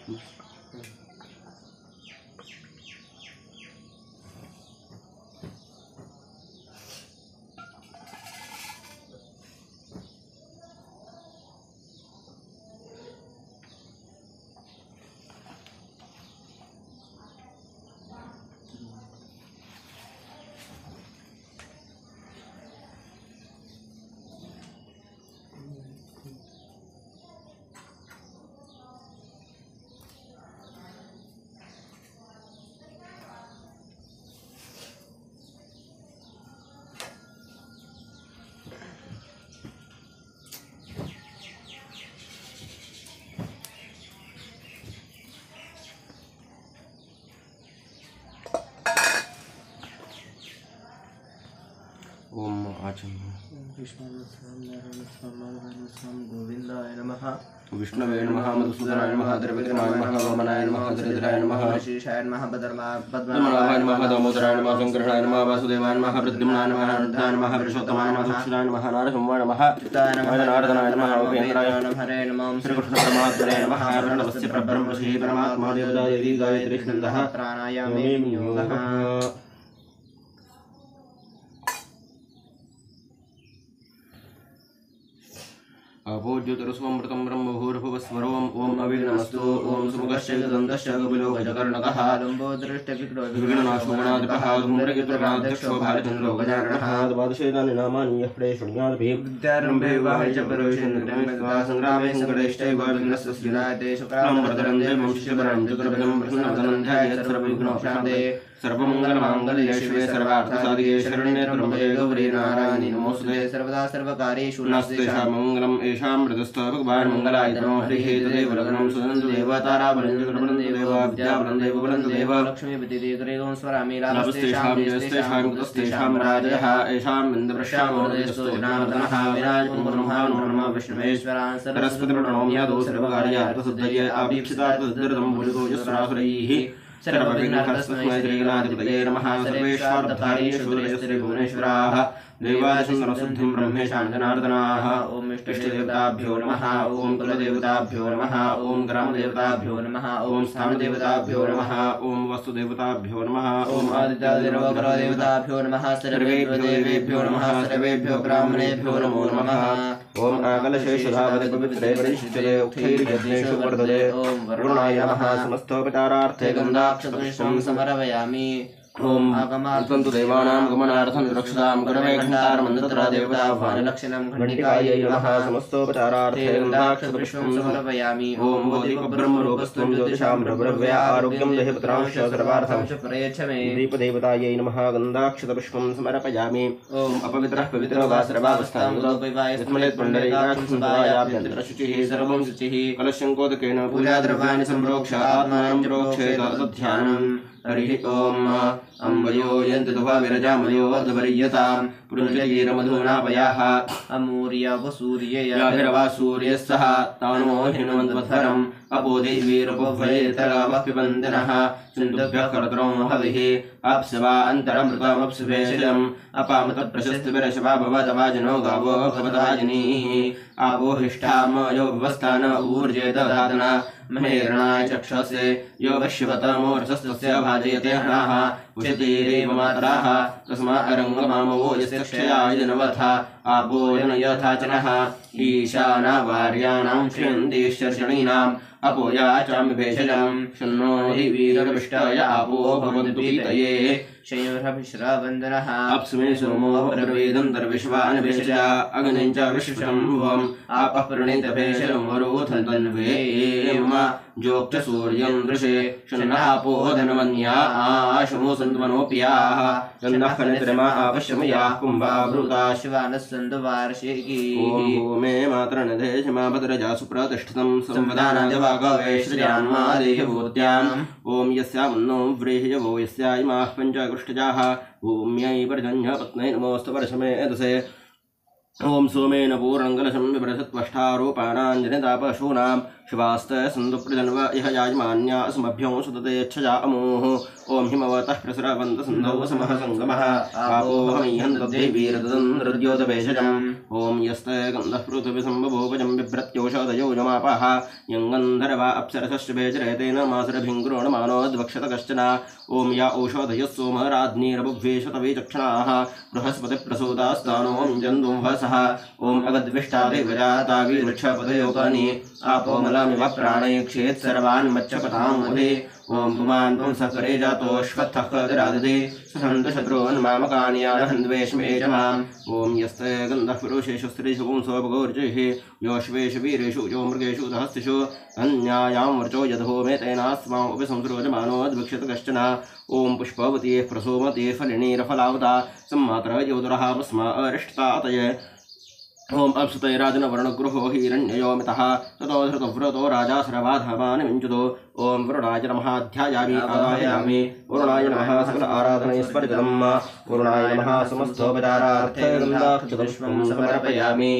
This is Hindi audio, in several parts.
ओम आचम गोविंदाय नमः विष्णवे नमः मधुसूदनाय नमः द्रविक्रमाय नमः वामनाय नमः दरिद्राय नमः शेषाय नमः पद्मनाभाय नमः दामोदराय नमः शंकराय नमः वासुदेवाय नमः प्रद्युम्नाय नमः अनिरुद्धाय नमः पुरुषोत्तमाय नमः दक्षिणाय नमः नारसिंहाय नमः नारदनाय नमः उपेन्द्राय नमः हरे नमः श्रीकृष्ण परमात्मने नमः प्रणवस्य परब्रह्म श्री परमात्मा देवता देवी गायत्री छन्दः प्राणायामे योगः अभोज्योतिरस्वमृतं ब्रह्मभूर्भुवस्वरोम ओम अविघ्नमस्तु ओम सुमुखस्य दन्तस्य कपिलो गजकर्णकः लम्बोदृष्टविघ्ननाशो गणाधिपः धूम्रकेतुर्गणाध्यक्षो भालचन्द्रो गजाननः द्वादशेतानि नामानि यः पठेत् शृणुयादपि विद्यारम्भे विवाहे च प्रवेशेन्द्रियं संग्रामे सङ्कटैश्चैव विघ्नस्य स्युनाते शुक्लां वरदनं देवं शिवरं चतुर्भुजं प्रसन्नवदनं ध्यायेत् सर्वविघ्नोपशान्ते सर्वमङ्गलमाङ्गल्ये शिवे सर्वार्थसाधिके शरण्ये त्र्यम्बके गौरी नारायणि नमोऽस्तुते सर्वदा सर्वकार्येषु नास्तेषां मङ्गलम् येषां मृतस्थ भगवान् मङ्गलायतनो हरिः तदेव लग्नं सुदन्तु देव ताराबलं चन्द्रबलं देव विद्याबलं देव बलं देव लक्ष्मीपतिदेवरेगं स्वरामि लाभस्तेषां जयस्तेषां कुतस्तेषां राजयः येषां इन्द्रप्रश्यामोदयस्तु जनार्दनः विराजपुङ्गुर्महानुर्मा विष्णुमेश्वरान् सरस्वतीप्रणोम्यादौ सर्वकार्यार्थसिद्धये अभीप्सितार्थसिद्धिर्दं भुजगोजस्रासुरैः सर्वविघ्नहरस्मै श्रीगणाधिपतये नमः सर्वेश्वरतकारीश्वरयस्त्री भुवनेश्वराः देवाशुन्दरशुद्धिं ब्रह्मेशान् जनार्दनाः ॐ इष्टदेवताभ्यो नमः ॐ कुलदेवताभ्यो नमः ॐ ग्रामदेवताभ्यो नमः ॐ स्थानदेवताभ्यो नमः ॐ वस्तुदेवताभ्यो नमः ॐ आदित्यादिदेवताभ्यो नमः सर्वेभ्यो देवेभ्यो नमः सर्वेभ्यो ब्राह्मणेभ्यो नमो नमः ॐ आकलशेषधावति पवित्रे परिशिष्यते उक्थैर्यज्ञेषु वर्धते ॐ वरुणाय नमः समस्तोपचारार्थे गन्धाक्षपुष्पं समर्पयामि ओम आगमार्थं देवानां गमनार्थं रक्षतां करवे घण्टारमन्दत्र देवताह्वानलक्षणं घण्टिकायै नमः समस्तोपचारार्थे गन्धाक्षपुष्पं समर्पयामि ओम बोधिब्रह्मरूपस्त्वं ज्योतिषां ब्रह्मव्या आरोग्यं देहपुत्रांश सर्वार्थं च प्रयच्छ मे दीपदेवतायै नमः गन्धाक्षतपुष्पं समर्पयामि ओम अपवित्रः पवित्रो वा सर्वावस्थां स्मरेत् पुण्डरीकाक्षसुन्दरायाभ्यन्तरशुचिः सर्वं शुचिः कलशङ्कोदकेन पूजाद्रव्याणि सम्प्रोक्ष आत्मानं प्रोक्षेत तद्ध्यानम् हरिः ओम अम्बयो यन्तुवा विरजामयो वर्धवरीयतां पुरुषजीरमधुनापयाः अमूर्यवसूर्ययाभिरवा सूर्यस्सः तानो हिमवन्तवत्सरम् अपोदेवीरपोभयेतरावः पिबन्दिनः सिन्धुभ्यः कर्तरो हविः अप्सवा अन्तरमृतमप्सुभेषजम् अपामतप्रशस्तिभिरशवा भवतवाजनो गावो भवतवाजिनीः आपोहिष्ठामयो भवस्थान ऊर्जेदधातना महेरणाय चक्षसे यो वश्यवतमोरसस्तस्य भाजयते हणाः उशतीरेव मातराः तस्मा अरङ्गमामवो यस्य क्षयायनवथा आपो यथाचनः ईशाना वार्याणां श्रियन्तीश्चर्षणीनाम् अपोयाचामि भेषजं शन्नो हि वीरविष्टाय आपो भवन्तु पीतये शयोरभिश्रावन्दनः अप्सुमे सोमो रवेदन्तर्विश्वान् भेषजा अग्निं च विश्वशम्भुवम् आपः प्रणीत भेषजं वरोथन्तन्वेम जोक्ष सूर्यं दृशे शन्नापो धनवन्या आशमो सन्त्वनोऽप्याः शन्नः खनित्रमा आपश्यमयाः कुम्भावृताश्वानस्सन्दवार्षिकी ॐ भूमे मातरनदेशमा भद्रजा सुप्रतिष्ठितं संवदानादिवागवे श्रियान्मा देहभूत्याम् ॐ यस्यामन्नो व्रीह्यवो यस्या इमाः पञ्चकृष्टजाः भूम्यै पर्जन्यपत्नै नमोऽस्तु वर्षमेधसे ॐ सोमेन पूर्णङ्गलशं विभ्रसत्वष्टारूपाणाञ्जनितापशूनां शिवास्त सन्दुप्रजन्व इह याजमान्या अस्मभ्यों सुदते यच्छजा अमोः ओम हिमवतः प्रसरवन्त सिन्धौ समः संगमः आपोहमय्यन्तद्देवीरदन्द्रद्योतवेशजम् ओम यस्ते गन्धः पृथिविसम्भवोपजं बिभ्रत्योषधयो यमापः यङ्गन्धर्वा अप्सरसश्च वेजरेतेन मासरभिङ्गुरोणमानोद्वक्षत कश्चन ओम या औषधयः सोमराज्ञीरबुभ्वेशतवे चक्षणाः बृहस्पतिप्रसूतास्तानो जन्दुंभसः ओम अगद्विष्टादेवजातावीरुक्षपदयोकानि आपो मलामिव प्राणयक्षेत् सर्वान् मच्चपतां मुदे ओम पुमान् पुंसकरे जातोऽश्वत्थः कदराददे ससन्तु शत्रून् मामकानि यानहन्द्वेष्मे च माम् ओम यस्ते गन्धः पुरुषेषु स्त्रीषु पुंसोपगोर्जिः योऽश्वेषु वीरेषु यो मृगेषु सहस्तिषु अन्यायां वर्चो यदहोमे तेनास्मामपि संसृजमानोद्विक्षत कश्चन ओम पुष्पवती प्रसोमती फलिनीरफलावता सम्मात्र योदरः भस्मा अरिष्टातये ओम अप्सुतैराजन वर्णगृहो हिरण्ययोमितः ततो धृतव्रतो राजा सर्वाधमानि विञ्चतो ओम वरुणाय नमः ध्यायामि आवाहयामि वरुणाय नमः सकल आराधनैस्वर्गम् वरुणाय नमः समस्तोपचारार्थे गन्धाक्षपुष्पं समर्पयामि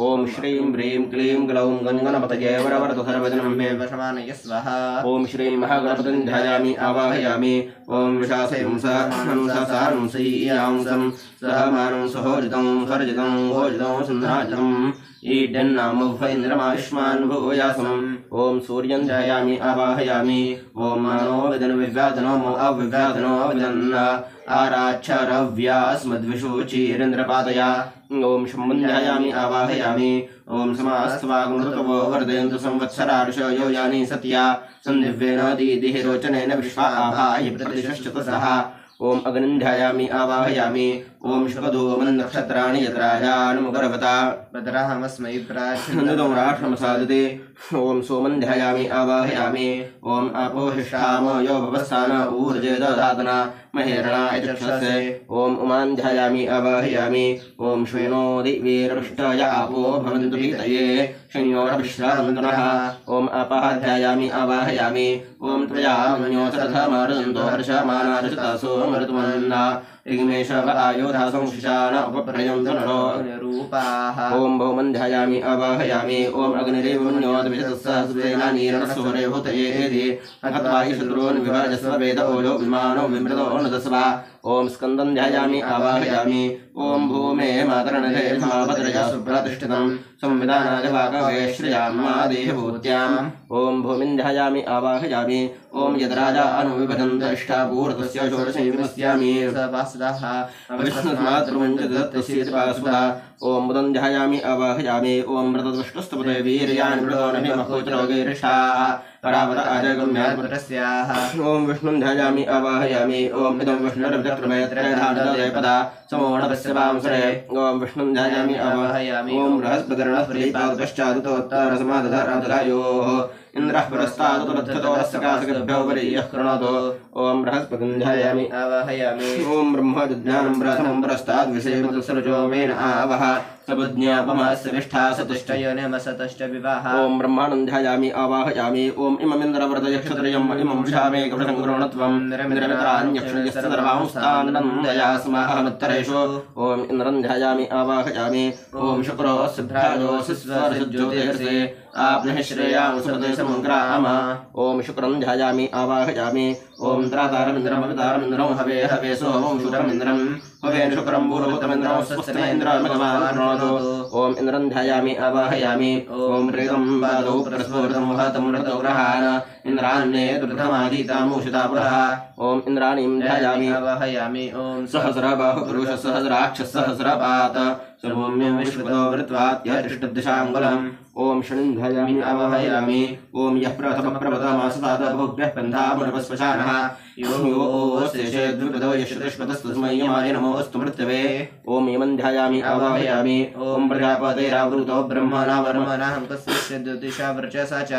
ओम श्रीं ह्रीं क्लीं ग्लौं गणगणपतये वरवरद सर्वजनं मे वशमानय स्वाहा ओम श्रीं महागणपतिं ध्यायामि आवाहयामि ओम विशासें सहसारं सहीयांसं सहमानं सहोजितं सर्जितं भोजितं सुन्दराजितं ईडन्नामुभैन्द्रमायुष्मान् भूयासम् ओम सूर्यं ध्यायामि आवाहयामि ओम मानो विदन विव्याधनो मो अविव्याधनो विदन्न आराच्छरव्यास्मद्विषुचीरेन्द्रपादया ओम शम्भुं ध्यायामि आवाहयामि ओम समास्तवागुणृतवो वर्धयन्तु संवत्सरार्षयो यानि सत्या सन्दिव्येन दीदिः रोचनेन विश्वा आभाय प्रतिशश्चतसः ओम अग्निं ध्यायामि आवाहयामि ओम शुभधूमन् नक्षत्राणि यत्राजानुमुगरवता भद्राहमस्मै नन्दो राष्ट्रमसादते ओम सोमं ध्यायामि आवाहयामि ओम आपोहिष्ठाम यो भवस्थान ऊर्जे दधातना महेरणाय चक्षसे ओम उमान् ध्यायामि आवाहयामि ओम श्वेनो दिवीरपृष्ठाय आपो भवन्तु पीतये शन्योरविश्रावन्तनः ओम आपः ध्यायामि आवाहयामि ओम त्वयामन्योतरथमारुदन्तो हर्षमानारचितासो मरुतमन्ना इग्मेशव आयोधासं शिशान उपप्रयन्तु नरो रूपाः ओम भौमं ध्यायामि आवाहयामि ओम अग्निरेवन्योतविशतस्सहस्रेणानीरणसूरे भूतयेति अथवाहि शत्रून् विभाजस्व वेद ओजो विमानो विमृतो नदस्वा ओम स्कन्दं ध्यायामि आवाहयामि ओम भूमे मातरनधे समाभद्रया सुप्रतिष्ठितं संविधानाय वाकवे श्रियामादेहभूत्याम् ओम भूमिं ध्यायामि आवाहयामि ओम यद्राजा अनुविभजन्त इष्टापूर्तस्य षोडशैविनस्यामि विष्णुमातृमञ्जदत्तस्येतिपास्वदा ओम बुधं ध्यायामि आवाहयामि ओम मृतदुष्टस्तपते वीर्यान् मृतोनभिमहोचरोगैरिष्ठाः परावत आजगम्यात्मतस्याः ओम विष्णुं ध्यायामि आवाहयामि ओम इदं विष्णुर्विचक्रमयत्रयधानदयपदा समोणपस्य वांसरे ओम विष्णुं ध्यायामि आवाहयामि ओम बृहस्पतिर्नः प्रीपादपश्चादुतोत्तरसमादधरादधायोः इंद्रः पुरस्तादुतबद्धतोरस्सकाशकभ्यो वरीयः कृणोतु ओम बृहस्पतिं ध्यायामि आवाहयामि ओम ब्रह्मज्ञानं प्रथमं पुरस्ताद्विषयमतुसृजो मेन आवह सबुज्ञापमस्य विष्ठा सतुष्टयोनिमसतश्च विवाह ओम ब्रह्माणं ध्यायामि आवाहयामि ओम इममिन्द्रव्रतयक्षत्रयम् इमं शामे कपटसङ्ग्रोणत्वं निरमित्राण्यक्षणयस्य सर्वांस्तानन्दयास्माहमुत्तरेषु ओम इन्द्रं ध्यायामि आवाहयामि ओम शुक्रो सिद्धायोऽसि स्वरज्योतिर्षे आपनिः श्रेयां सुपदेशमङ्ग्राम ओम शुक्रं ध्यायामि आवाहयामि ओम त्रातारमिन्द्रमवितारमिन्द्रं हवे हवे सोमं शुक्रमिन्द्रं हवेन शुक्रं पूर्वभूतमिन्द्रं स्वस्तिमिन्द्रमगमान् ओम इंद्रं ध्यायामि आवाहयामि ओम प्रेतं बाधौ प्रस्फुरतं वहतं रतो ग्रहान् इंद्रान्ये दुर्धमादितामुषिता पुरः ओम इंद्राणीं ध्यायामि आवाहयामि ओम सहस्रबाहु पुरुषः सहस्राक्षः सहस्रपात सर्वोम्यं विश्वतो वृत्वात्यरिष्टदिशाङ्गुलम् ओम शनिं ध्यायामि आवाहयामि ओम यः प्रथमप्रभतमासतादभोग्यः पन्थामुपस्पशानः योऽस्तेषे द्विपदो यश्रुतिष्पतस्तस्मै यमाय नमोऽस्तु मृत्यवे ओम यमं ध्यायामि आवाहयामि ओम प्रजापतेरावृतो ब्रह्मणा वर्मणः कस्य द्विदिशा वर्चसा च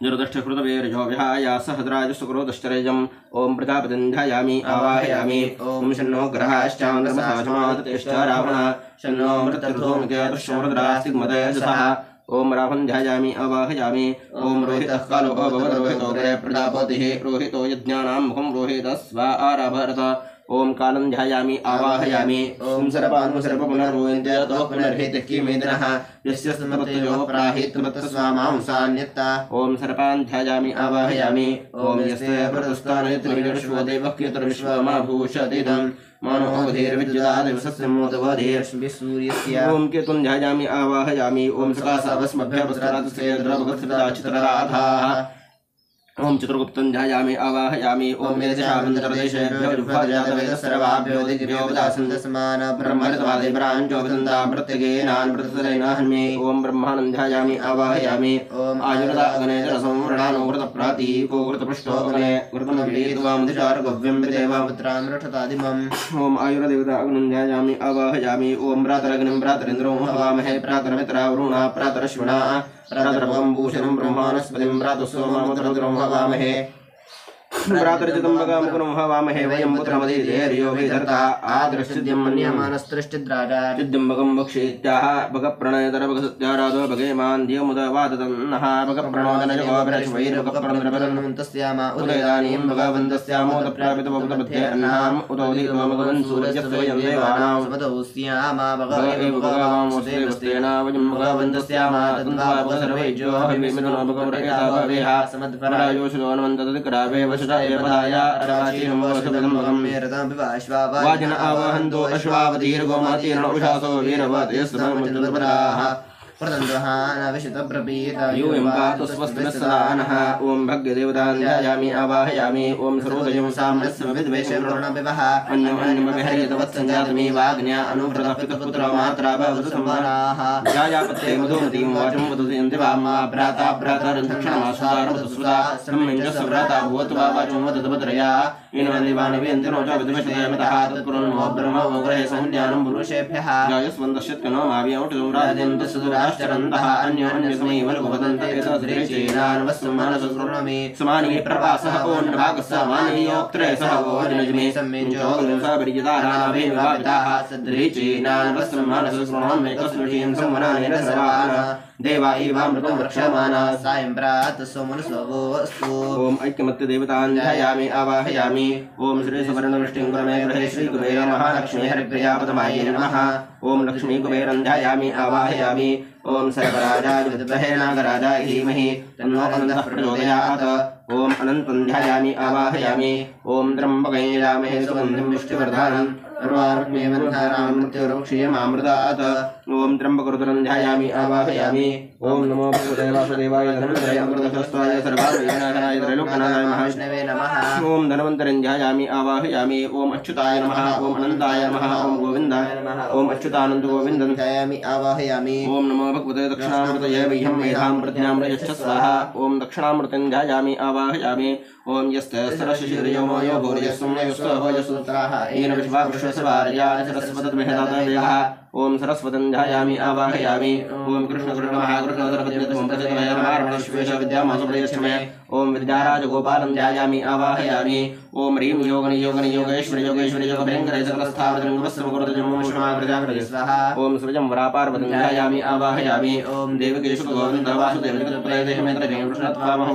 दुर्दष्टकृतवीर्यो विहाय सहस्राजसुक्रोदश्चरेजम् ओम प्रजापतिं ध्यायामि आवाहयामि ओम शन्नो ग्रहाश्चान्द्रमसाजमादतेश्च रावणः शन्नो मृतर्धूमकेतुश्चमरुद्रास्तिग्मतेजसः ओम रावं ध्यायामि आवाहयामि ओम रोहितः कालो अभवत् रोहितो ग्रे प्रजापतिः रोहितो यज्ञानां मुखं रोहितः स्वा आराभरत ओम कालं ध्यायामि आवाहयामि ओम सर्वान् सर्वपुनर्भूयन्ते तव पुनर्हेतः किमेदिनः यस्य समतयो प्राहितमत्स्वामांसान्यत्ता ओम सर्वान् ध्यायामि आवाहयामि ओम यस्य प्रतस्थानयत्रिविश्वदेवः केतुर्विश्वमा भूषतिदम् मनोधीर्विद्युदादिवसस्य मोदवधीर्विसूर्यस्य ओम केतुं ध्यायामि आवाहयामि ओम सकाशावस्मभ्यवस्त्रातस्य द्रवगस्थिताचित्रराधाः ओम चतुर्गुप्तं ध्यायामि आवाहयामि ओम मेधशामन्तरदेशेभ्यो जुह्वाजातवेदस्सर्वाभ्यो दिग्भ्यो वदासन्दसमान ब्रह्मऋतवादिभ्राञ्चो वदन्ता प्रत्यगेनान् प्रतसरेणाहन्ये ओम ब्रह्माणं ध्यायामि आवाहयामि ओम आयुर्दा अग्ने रसं वृणानो वृतप्रातीको वृतपृष्ठो अग्ने वृतं विलीत्वां दिशार्गव्यं विदेवापुत्रां रठतादिमम् ओम आयुर्देवता अग्निं ध्यायामि आवाहयामि ओम भ्रातरग्निं भ्रातरेन्द्रो हवामहे भ्रातरमित्रा वरुणा भ्रातरश्विना प्रातर्भवं भूषणं ब्रह्माणस्पतिं प्रातःसोममुद्रं हवामहे प्रातर्चिदम्बकमुकुरं हवामहे वयं पुत्रमदितेर्यो विधर्ता आदृष्टिद्यं मन्यमानस्तृष्टिद्राजा चिद्यम्बकं भक्षेत्याः भगप्रणयतरभगसत्याराधो भगेमान् धियमुदवादतन्नः भगप्रणोदनजगोभिरश्वैर्भगप्रणोदनन्तस्यामा उदयदानीं भगवन्तस्यामोदप्रापितवपुतमध्ये अन्नाम् उदौदित्वमगवन् सूर्यस्य वयं देवानां समतौ स्यामा भगवन्तेन वयं भगवन्तस्यामा तन्त्वा सर्वैज्यो हविमिनो भगवरेता भवेह समद्भरायोषुलोन्वन्तदिक्रावे वशुतायपदाया अरवाचीनं वशुभगं मेरतां विवाश्वावा वाजन आवहन्तो अश्वावतीर्गोमातीर्न उषासो वीरवतेस्तममुद्रपदाः यूयम्पातुस्वस्तिनस्सदानः ओम भग्यदेवतान् ध्यायामि आवाहयामि ओम सरोदयं साम्नस्समविद्वेषेणविवः अन्यमन्यमभिहरितवत्सञ्जातमेवाग्न्या अनुव्रतपितपुत्रमात्रा भवतु संवराः जायापत्ये मधुमतीं वाचं वदन्ति वामा भ्राता भ्रातरन्धक्षणमासारवतुस्वदा सम्मिञ्जस्सव्राता भवतु वा वाचं वदतभद्रया येनदेवानवेन्तिनो च विद्वेषयमितः तत्पुरुन्मो ब्रह्मोग्रहे संज्ञानं पुरुषेभ्यः जायस्वन्दश्यत्कनो माव्यौटुं राजन्ति सुदुरा चरन्तः अन्योन्यसमैव लघुवदन्त एतद्रेचेनान्वस्समानसुस्रुणमे समाने प्रपासः ओन्नभागस्समानीयोक्त्रे सह ओर्नजमे सम्मिञ्चोगुंसापरिजितारानाभिविवादिताः सद्रेचेनान्वस्समानसुस्रुणमे कस्मृषीं संवनानेन सर्वान् देवा एवामृतं वृक्षमाना सायं प्रातः सोमनसवोऽस्तु ओम ऐक्यमत्यदेवतान् ध्यायामि आवाहयामि ओम श्रीसवर्णवृष्टिं कुरमे गृहे श्रीकुबेर महालक्ष्मी हरिप्रियापदमायै नमः ओम लक्ष्मीकुबेरं ध्यायामि आवाहयामि ओम सर्वराजाय विद्महे नागराजाय धीमहि तन्नो अनन्तः प्रचोदयात् ओम अनन्तं ध्यायामि आवाहयामि ओम त्र्यम्बकं यजामहे सुगन्धिं पुष्टिवर्धनम् सर्वारुण्यवन्धानां मृत्युरोक्षीयमामृतात् ओम त्र्यम्बकरुद्रं ध्यायामि आवाहयामि ओम नमो भगवते वासुदेवाय धनञ्जयाय अमृतस्वाय सर्वाविघ्ननाशाय त्रैलोक्यनाथाय महाविष्णवे नमः ओम धन्वन्तरिं ध्यायामि आवाहयामि ओम अच्युताय नमः ओम अनन्ताय नमः ओम गोविन्दाय नमः ओम अच्युतानन्द गोविन्दं ध्यायामि आवाहयामि ओम नमो भगवते दक्षिणामृतये मह्यं मेधां प्रज्ञां प्रयच्छ स्वाहा ओम दक्षिणामृतं ध्यायामि आवाहयामि ओम यस्य सरशिशिर्योमो यो भूर्यस्सुम्नयुस्सुत्राः येन विश्वा विश्वसभार्याः सरस्वतमेधातवेः ओम सरस्वतं ध्यायामि आवाहयामि ओम कृष्णकृष्णमहाकृष्णोदरपद्यतमहारमणश्वेशविद्यामासुप्रयच्छमे ओम विद्याराजगोपालं ध्यायामि आवाहयामि ओम ह्रीं योगनि योगनि योगेश्वरि योगेश्वरि योगभयङ्करे सकलस्थावरजङ्गमस्समकृतजन्मोषमाकृजाकृते स्वाहा ओम सृजं वरापार्वतं ध्यायामि आवाहयामि ओम देवकेशु गोविन्द वासुदेवजगत्प्रयदेशमेत्रजं कृष्णत्वामहं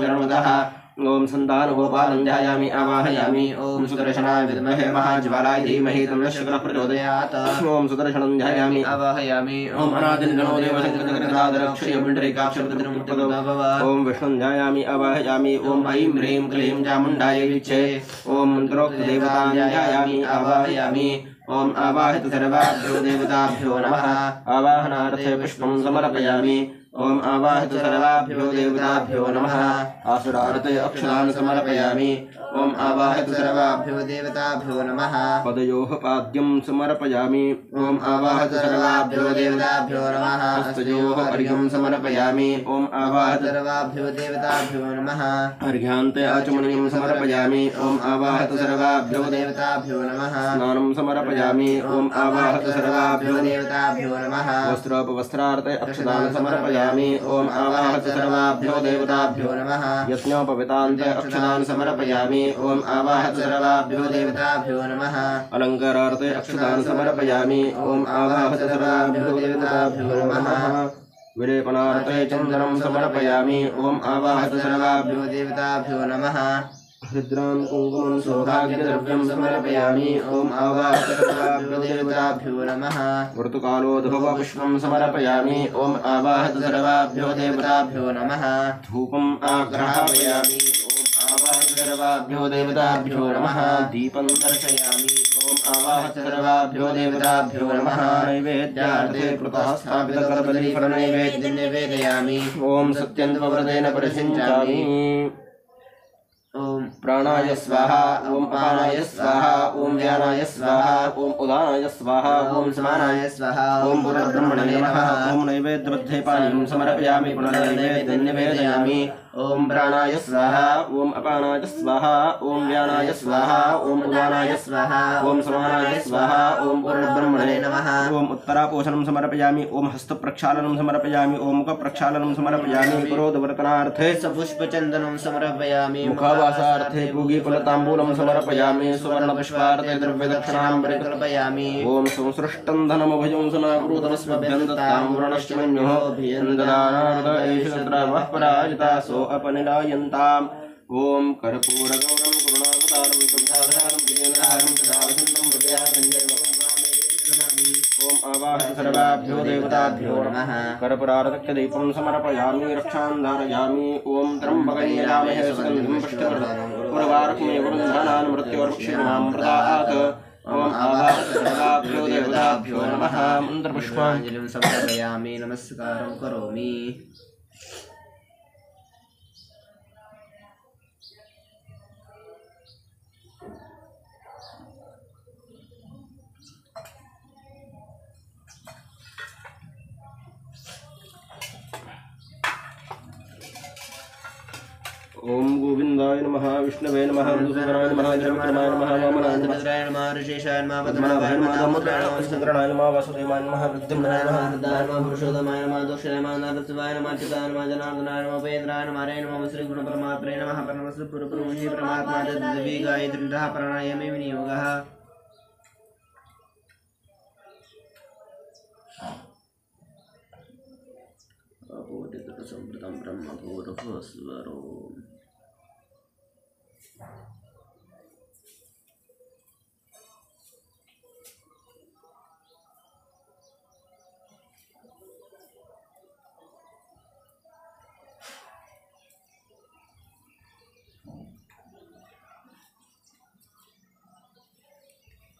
ओम संतानगोपालं ध्यायामि आवाहयामि ओम सुदर्शनाय विद्महे महाज्वालाय धीमहि तन्नः शक्रः प्रचोदयात् ओम सुदर्शनं ध्यायामि आवाहयामि ओम अनादिनगणो देवशङ्करगदाधरक्षयपुण्डरीकाक्षप्रतिमुक्तदो ओम विष्णुं ध्यायामि आवाहयामि ओम ऐं ह्रीं क्लीं चामुण्डाय विच्चे ओम मन्त्रोक्तदेवतां ध्यायामि आवाहयामि ओम आवाहित सर्वाभ्यो देवताभ्यो नमः आवाहनार्थे पुष्पं समर्पयामि ओम आवाहित सर्वाभ्यो देवताभ्यो नमः आसुरार्थे अक्षतान् समर्पयामि ओम आवाहित सर्वाभ्यो देवताभ्यो नमः पदयोः पाद्यं समर्पयामि ओम आवाहित सर्वाभ्यो देवताभ्यो नमः हस्तयोः अर्घ्यं समर्पयामि ओम आवाहित सर्वाभ्यो देवताभ्यो नमः अर्घ्यान्ते आचमनीयं समर्पयामि ओम आवाहित सर्वाभ्यो देवताभ्यो नमः स्नानं समर्पयामि ओम आवाहित सर्वाभ्यो देवताभ्यो नमः वस्त्रोपवस्त्रार्थे अक्षतान् समर्पयामि ओम आवाहित सर्वाभ्यो देवताभ्यो नमः यज्ञोपवितान्ते अक्षतान् समर्पयामि ओम आवाहित सर्वाभ्यो देवताभ्यो नमः अलङ्कारार्थे अक्षतान् समर्पयामि ओम आवाहित सर्वाभ्यो देवताभ्यो नमः विलेपनार्थे चन्दनं समर्पयामि ओम आवाहित सर्वाभ्यो देवताभ्यो नमः हृद्रां कुङ्कुमं सौभाग्यद्रव्यं समर्पयामि। ॐ आवाहतसर्वाभ्यो देवताभ्यो नमः। ऋतुकालोद्भवपुष्पं समर्पयामि। ॐ आवाहत सर्वाभ्यो देवताभ्यो नमः। धूपम् आग्रहापयामि। ॐ आवाहत सर्वाभ्यो देवताभ्यो नमः। दीपं दर्शयामि। ॐ आवाहत सर्वाभ्यो देवताभ्यो नमः। नैवेद्यार्थे कृतः स्थापितकर्बलीफलनैवेद्यं निवेदयामि। ॐ सत्यन्त्वव्रतेन परिषिञ्चामि। ॐ प्राणाय स्वाहा। ॐ अपानाय स्वाहा। ॐ व्यानाय स्वाहा। ॐ उदानाय स्वाहा। ॐ समानाय स्वाहा। ॐ पुनर्ब्रह्मणे नमः। ॐ नैवेद्यमध्ये पानीयं समर्पयामि। पुनर्नैवेद्यं निवेदयामि। ॐ प्राणाय स्वाहा। ॐ अपानाय स्वाहा। ॐ व्यानाय स्वाहा। ॐ उदानाय स्वाहा। ॐ समानाय स्वाहा। ॐ पुनर्ब्रह्मणे नमः। ॐ उत्तरापोषणं समर्पयामि। ॐ हस्तप्रक्षालनं समर्पयामि। ॐ मुखप्रक्षालनं समर्पयामि। पुरोधवर्तनार्थे सपुष्पचन्दनं समर्पयामि। मुखावासार्थे पूगीफलताम्बूलं समर्पयामि। सुवर्णपुष्पार्थे द्रव्यदक्षिणां परिकल्पयामि। ॐ संसृष्टं धनमभयं सनाकृतमस्मभ्यं दत्तां वृणश्चमन्युः भियन्ददानार्द एष तत्रवः पराजितासो अपनिलायन्ताम्। ॐ कर्पूरगौरं करुणावतारं संसारसारं विजयनाहरं सदा वसन्तं हृदयारञ्जनं ॐ आवाहत सर्वाभ्यो देवताभ्यो नमः। कर्पूरारतस्य दीपं समर्पयामि। रक्षां धारयामि। ॐ त्र्यम्बकं यजामहे सुगन्धिं पुष्टिवर्धनम् उर्वारुकमेव वरुन्धनान् मृत्योर्मुक्षीर्मां प्रदात्। ॐ आवाहत सर्वाभ्यो देवताभ्यो नमः। मन्त्रपुष्पाञ्जलिं समर्पयामि। नमस्कारं करोमि। ओम गोविंदाय नमः। विष्णवे नमः। मधुसूदनाय नमः। जगन्नाथाय नमः। वामनाय नमः। भद्राय नमः। ऋषेशाय नमः। पद्मनाभाय नमः। दामोदराय नमः। सुंदराय नमः। वासुदेवाय नमः। वृद्धिमनाय नमः। हृदयाय नमः। पुरुषोत्तमाय नमः। दोषाय नमः। नरसिंहाय नमः। चिताय नमः। जनार्दनाय नमः। उपेन्द्राय नमः। हरे नमः। श्री गुरु परमात्मने नमः। परमश्री पुरुषोत्तम परमात्मा देवी गायत्रीः प्राणायामे विनियोगः। अपोदितसंवृतं ब्रह्मभूर्भुवस्वरो।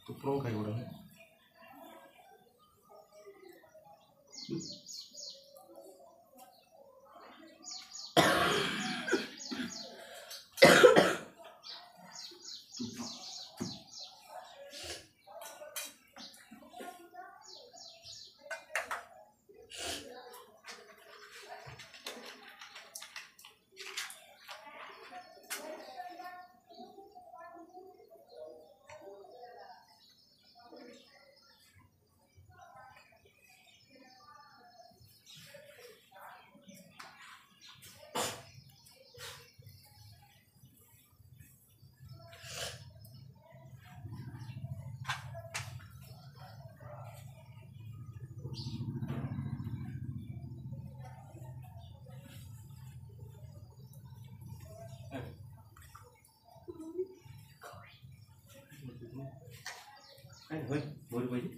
Tuprong kayo udah. Boleh boleh.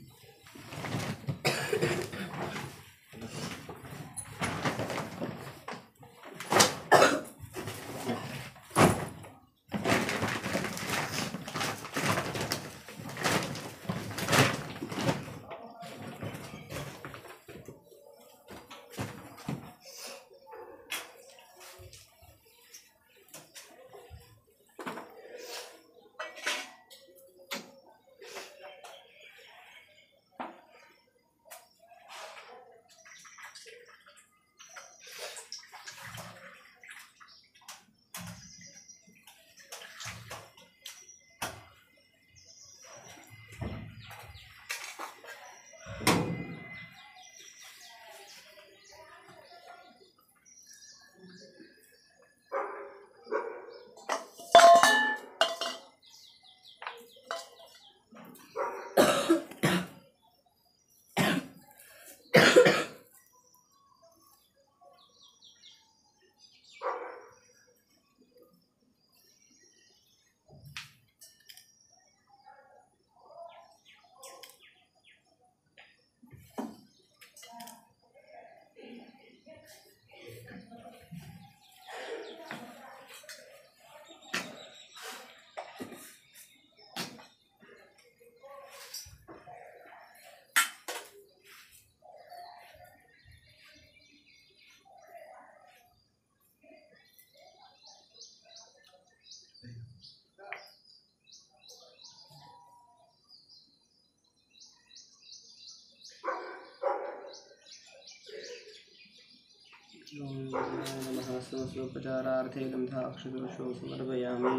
नमः समस्तोपचारार्थे गन्धाक्षतुषो समर्पयामि।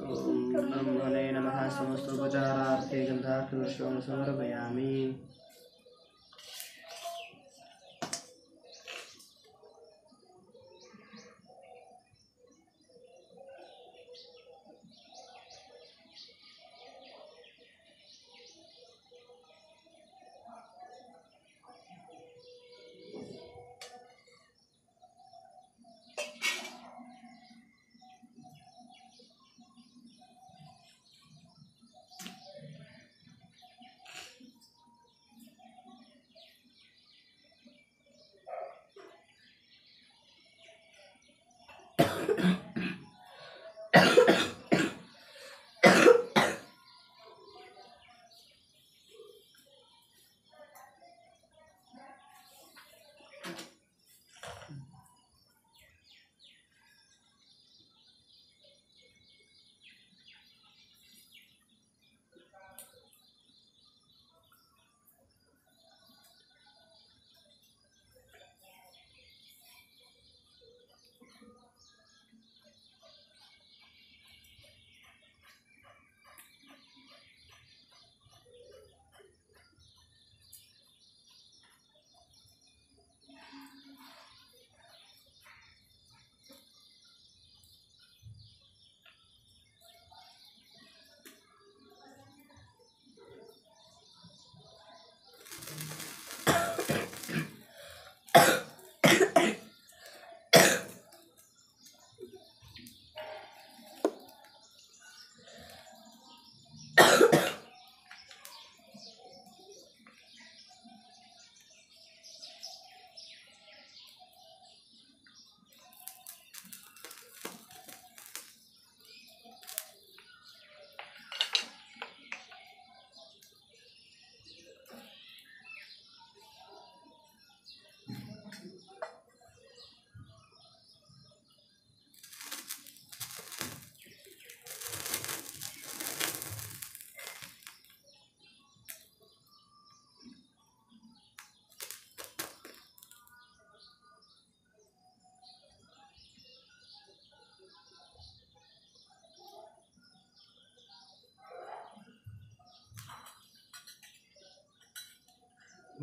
ॐ ब्रह्मणे नमः समस्तोपचारार्थे गन्धाक्षतुषो समर्पयामि।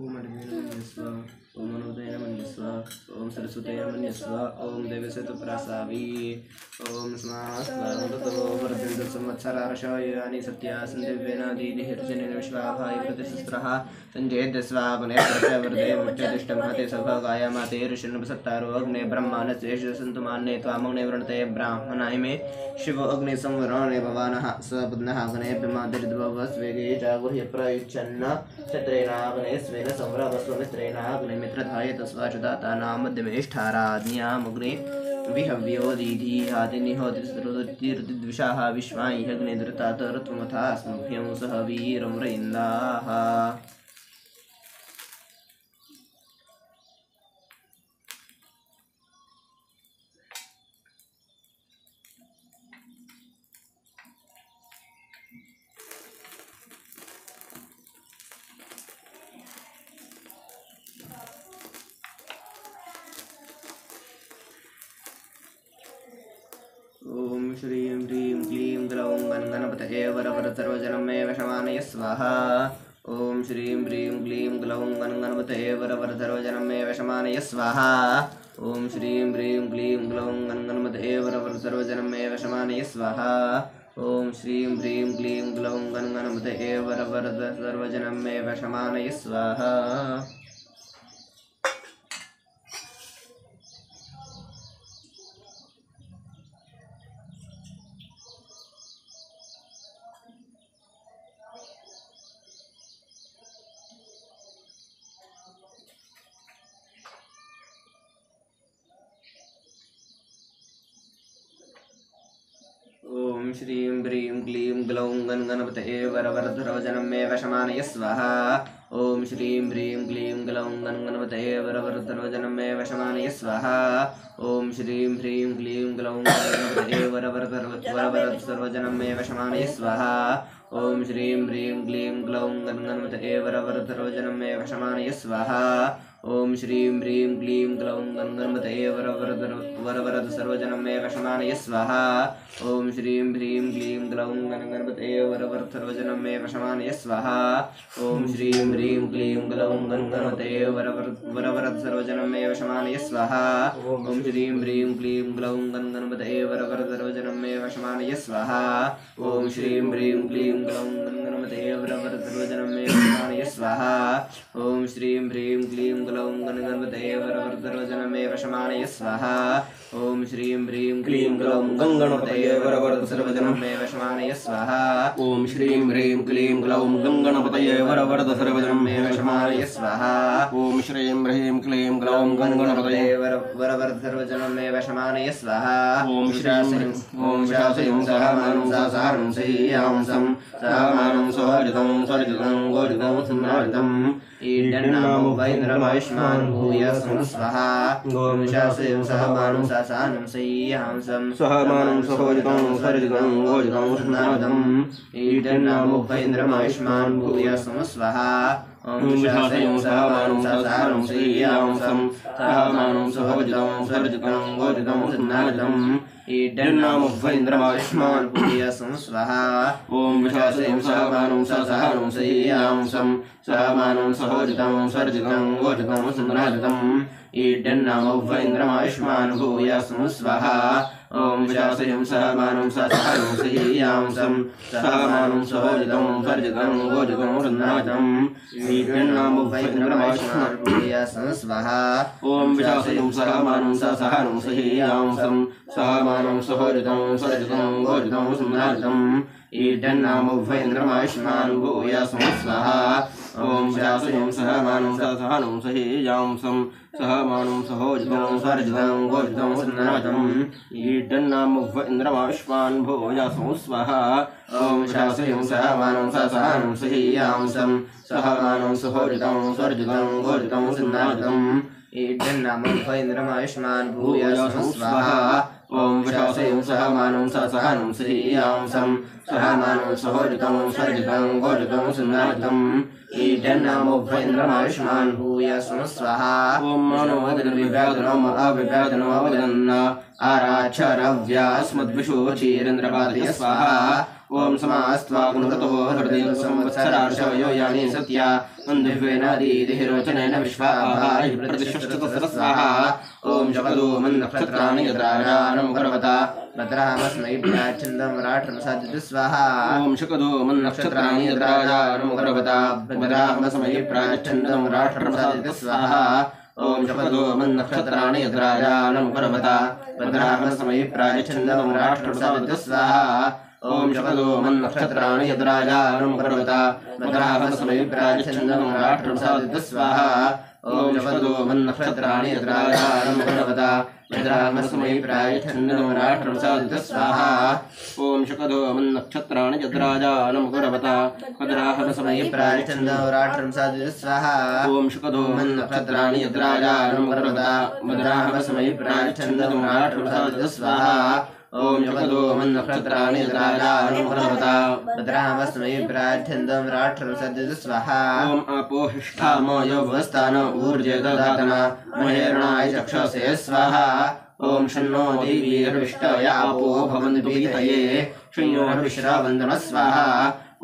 ओम अग्निर्मन्यस्व ओम अनुदयनमन्यस्व ओम सरस्वतीर्मन्यस्व ओम देवसेतुप्रासावी ओम स्मास्वारुदतो वर्धन्तु संवत्सरार्षायानि सत्यासन् दिव्येनादीनिर्जनेन विश्वाभाय प्रतिशस्त्रः सञ्जयद्यस्वा पुनःप्रत्यवर्धे मुच्यतिष्ठमहते सभागाय माते ऋषन्नपसत्तारो अग्ने ब्रह्माणस्येष सन्तु मान्ये त्वामग्ने वृणते ब्राह्मणाय मे शिव अग्ने संवरणे भवानः स्वपुनः अग्नेऽभ्यमादिर्द्वस्वेगे च गुह्य प्रयुच्छन्न क्षत्रेणाग्ने स्वेन संवरवस्वमित्रेणाग्ने मित्रधाय तस्वाचुदातानां मध्यमेष्ठाराज्ञामग्ने विहव्यो दीधिहातिनिहोतिर्द्विषाः विश्वाय अग्ने धृतातर्त्वमथा स्मभ्यं सह वीरं रयिन्दाः ओम श्रीं ह्रीं क्लीं ग्लौं गणपतये वरवर सर्वजनं मे वशमानय स्वाहा ओम श्रीं ह्रीं क्लीं ग्लौं गणपतये वरवर सर्वजनं मे वशमानय स्वाहा ओम श्रीं ह्रीं क्लीं ग्लौं गणपतये वरवर सर्वजनं मे वशमानय स्वाहा ओम श्रीं ह्रीं क्लीं ग्लौं गणपतये वरवर सर्वजनं मे वशमानय स्वाहा ओम श्रीं ह्रीं क्लीं ग्लौं गणपतये वरवर सर्वजनं मे वशमानय स्वाहा ओम श्रीं ह्रीं क्लीं ग्लौं गणपतये वरवर सर्वजनं मे वशमानय स्वाहा ओम श्रीं ह्रीं क्लीं ग्लौं गणपतये वरवर सर्वजनं मे वशमानय स्वाहा ओम श्रीं ह्रीं क्लीं ग्लौं गणपतये वरवर सर्वजनं मे वशमानय स्वाहा ओम श्रीं ह्रीं क्लीं ग्लौं गणपतये वरवरद सर्वजनं मे वशमानय स्वाहा ओम श्रीं ह्रीं क्लीं ग्लौं गणपतये वरवरद सर्वजनं मे वशमानय स्वाहा ओम श्रीं ह्रीं क्लीं ग्लौं गणपतये वरवरद सर्वजनं मे वशमानय स्वाहा ओम श्रीं ह्रीं क्लीं ग्लौं गणपतये वरवरद सर्वजनं मे वशमानय स्वाहा ओम श्रीं ह्रीं क्लीं ग्लौं गणपतये वरवरद सर्वजनं मे वशमानय स्वाहा ओम श्रीं ह्रीं क्लीं ग्लौं गणपतये वरवरद सर्वजनं मे वशमानय स्वाहा ओम श्रीं ह्रीं क्लीं ग्लौं गणपतये वरवरद सर्वजनं मे वशमानय स्वाहा ओम श्रीं ह्रीं क्लीं ग्लौं गणपतये वरवरद सर्वजनं मे वशमानय स्वाहा ओम श्रीं ह्रीं क्लीं ग्लौं गणपतये वरवरद सर्वजनं मे वशमानय स्वाहा ओम शासयं सहमानं सहसानं सहीयांसं सहमानं सहरितं सर्जितं गोरितं संराजितं ईडन्नामो वैन्द्रमायुष्मान् भूय स्वाहा ओम शासयं सहमानं सहसानं सहीयांसं सहमानं सहोजितं सर्जितं गोरितं संराजितं ईडन्नामो वैन्द्रमायुष्मान् भूय स्वाहा ओम शासयं सहमानं सहसानं सहीयांसं सहमानं सहोजितं सर्जितं गोरितं संराजितं ईडन्नामो वैन्द्रमायुष्मान् भूय स्वाहा ओम शासयं सहमानं सहसानं सहीयांसं सहमानं सहोजितं सर्जितं गोरितं संराजितं ईडन्नामो वैन्द्रमायुष्मान् भूय स्वाहा ओम शासयं सहमानं सहसानं सहीयांसं सहमानं सहोजितं सर्जितं गोरितं संराजितं ईडन्नामो वैन्द्रमायुष्मान् भूय स्वाहा ओम शासयं सहमानं सहसानं सहीयांसं सहमानं सहोजितं सर्जितं गोरितं संराजितं ईडन्नामो वैन्द्रमायुष्मान् भूय स्वाहा ओम शासयं सहमानं सहसानं सहीयांसं सहमानं सहोजितं सर्जितं गोरितं संराजितं ईडन्नामो वैन्द्रमायुष्मान् भूय स्वाहा ओम शासयं सहमानं सहसानं सहीयांसं सहमानं सहोजितं सर्जितं गोरितं संराजितं ईडन्नामो वैन्द्रमायुष्मान् भूय स्वाहा ओम शासयं सहमानं सहसानं सहीयांसं सहमानं सहोजितं सर्जितं गोरितं संराजितं ईडन्नामो वैन्द्रमायुष्मान् भूय स्वाहा ओम मनोदर्विव्याधनम अविव्याधनम अवदन्न आराक्षरव्यास्मद्विषोचीरेन्द्रपादय स्वाहा ओम समास्त्वाग्नुरतो हृदय संवत्सरार्षवयो यानि सत्या अन्धवेनादिधिरोचनेन विश्वाहाय प्रतिष्ठितः स्वाहा ओम जगदो मन्नक्षत्राणि यद्राजानं गर्वता भद्रामस्मै प्राच्छन्दं राष्ट्रं साधितु स्वाहा ओम शकदो मन्नक्षत्राणि यद्राजानं गर्वता भद्रामस्मै प्राच्छन्दं राष्ट्रं साधितु स्वाहा ओम शकदो मन्नक्षत्राणि यद्राजानं गर्वता भद्रामस्मै प्राच्छन्दं राष्ट्रं साधितु स्वाहा ओम शकदो मन्नक्षत्राणि यद्राजानं गर्वता भद्रामस्मै प्राच्छन्दं राष्ट्रं साधितु स्वाहा ओम शकदो मन्नक्षत्राणि यद्राजानं गर्वता भद्रामस्मै प्राच्छन्दं राष्ट्रं साधितु स्वाहा ओम शकदो मन्नक्षत्राणि यद्राजानं गर्वता भद्रामस्मै प्राच्छन्दं राष्ट्रं साधितु स्वाहा ओम शकदो नक्षत्राणि यद्राजानं गर्वता भद्रामस्मै प्राच्छन्दं राष्ट्रं साधितु स्वाहा ओम शकदो मन्नक्षत्राणि यद्राजानं गर्वता भद्रामस्मै प्राच्छन्दं राष्ट्रं साधितु स्वाहा ओम अपोहिष्ठामयो भवस्तान ऊर्जे ददातना महेरणाय चक्षसे स्वाहा ओम शन्नो देवीर्विष्टया आपो भवन्तु पीतये शन्यो हर्विश्रावन्दन स्वाहा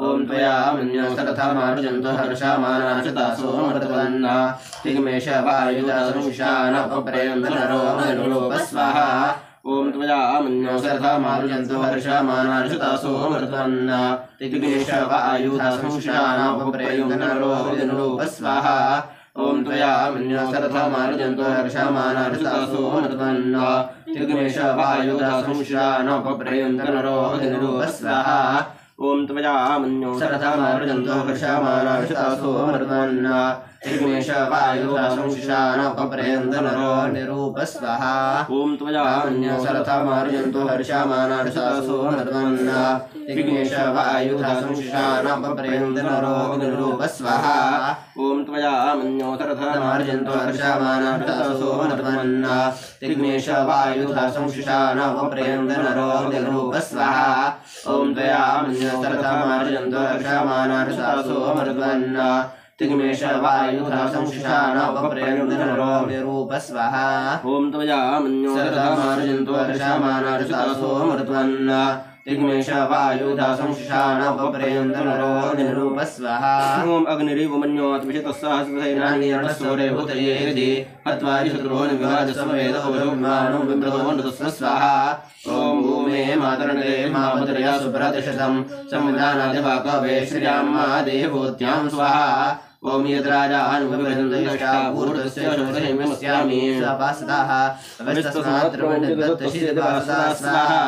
ओम त्वया मन्योस्तथा हर्षमानाशतासो मृतवन्ना तिग्मेष वायुदासंशान उपप्रयन्तनरो स्वाहा ओम त्वया मन्योस्तथा हर्षमानाशतासो मृतवन्ना तिग्मेष वायुदासंशान उपप्रयन्तनरो स्वाहा ओम त्वया मन्योस्तथा हर्षमानाशतासो मृतवन्ना तिग्मेष वायुदासंशान उपप्रयन्तनरो स्वाहा ओम त्वया मन्योस्तथा हर्षमानाशतासो मृतवन्ना तिग्मेष वायुदासंशान उपप्रयन्तनरो स्वाहा ओम त्वया मन्योस्तथा हर्षमानाशतासो मृतवन्ना तिग्मेष वायुदासंशान उपप्रयन्तनरो स्वाहा ओम त्वया मन्योस्तथा हर्षमानाशतासो मृतवन्ना तिग्मेष वायुदासंशान उपप्रयन्तनरो स्वाहा ओम त्वया मन्योस्तथा हर्षमानाशतासो मृतवन्ना तिग्मेश वायुधा संशिशानोपप्रयन्दनरो निरूप स्वाहा ओम त्वयामन्यो सरदामार्जन्तो दशामानार्जतासो मृत्वन्न तिग्मेश वायुधा संशिशानोपप्रयन्दनरो निरूप स्वाहा ओम अग्निरिव मन्योत्मिषितस्सहस्रसैनान्यर्णसूरे भूतयेति हत्वारि शत्रुन् विवादसमवेद ओजोमानो विप्रदोन्दस्व स्वाहा ओम भूमे मातरणे मामतरया सुप्रतिशतं संविधानादिवाकवे श्रियाम्मा देवोत्यां स्वाहा ओम यद्राजानुविभजन्तष्टापूर्तस्य शोधयिष्यामि सपासदाः अविस्तस्मात्रमण्डदत्तशिरपासदा स्वाहा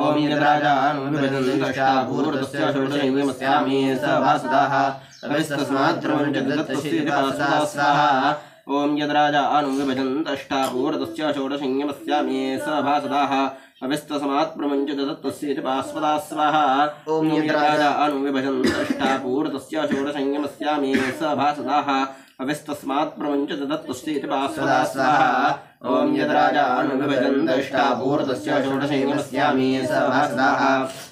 ओम यद्राजानुविभजन्तष्टापूर्तस्य शोधयिष्यामि सपासदाः अविस्तस्मात्रमण्डदत्तशिरपासदा स्वाहा ओम यद्राजानुविभजन्तष्टापूर्तस्य शोधयिष्यामि सभासदाः अविस्तस्मात्प्रपञ्चदत्तस्य पास्वदा स्वाहा ओम यद्राजानुविभजन्तष्टापूर्तस्य षोडशय्यमस्यामि सभासदाः अविस्तस्मात्प्रपञ्चदत्तस्य पास्वदा स्वाहा ओम यद्राजानुविभजन्तष्टापूर्तस्य षोडशय्यमस्यामि सभासदाः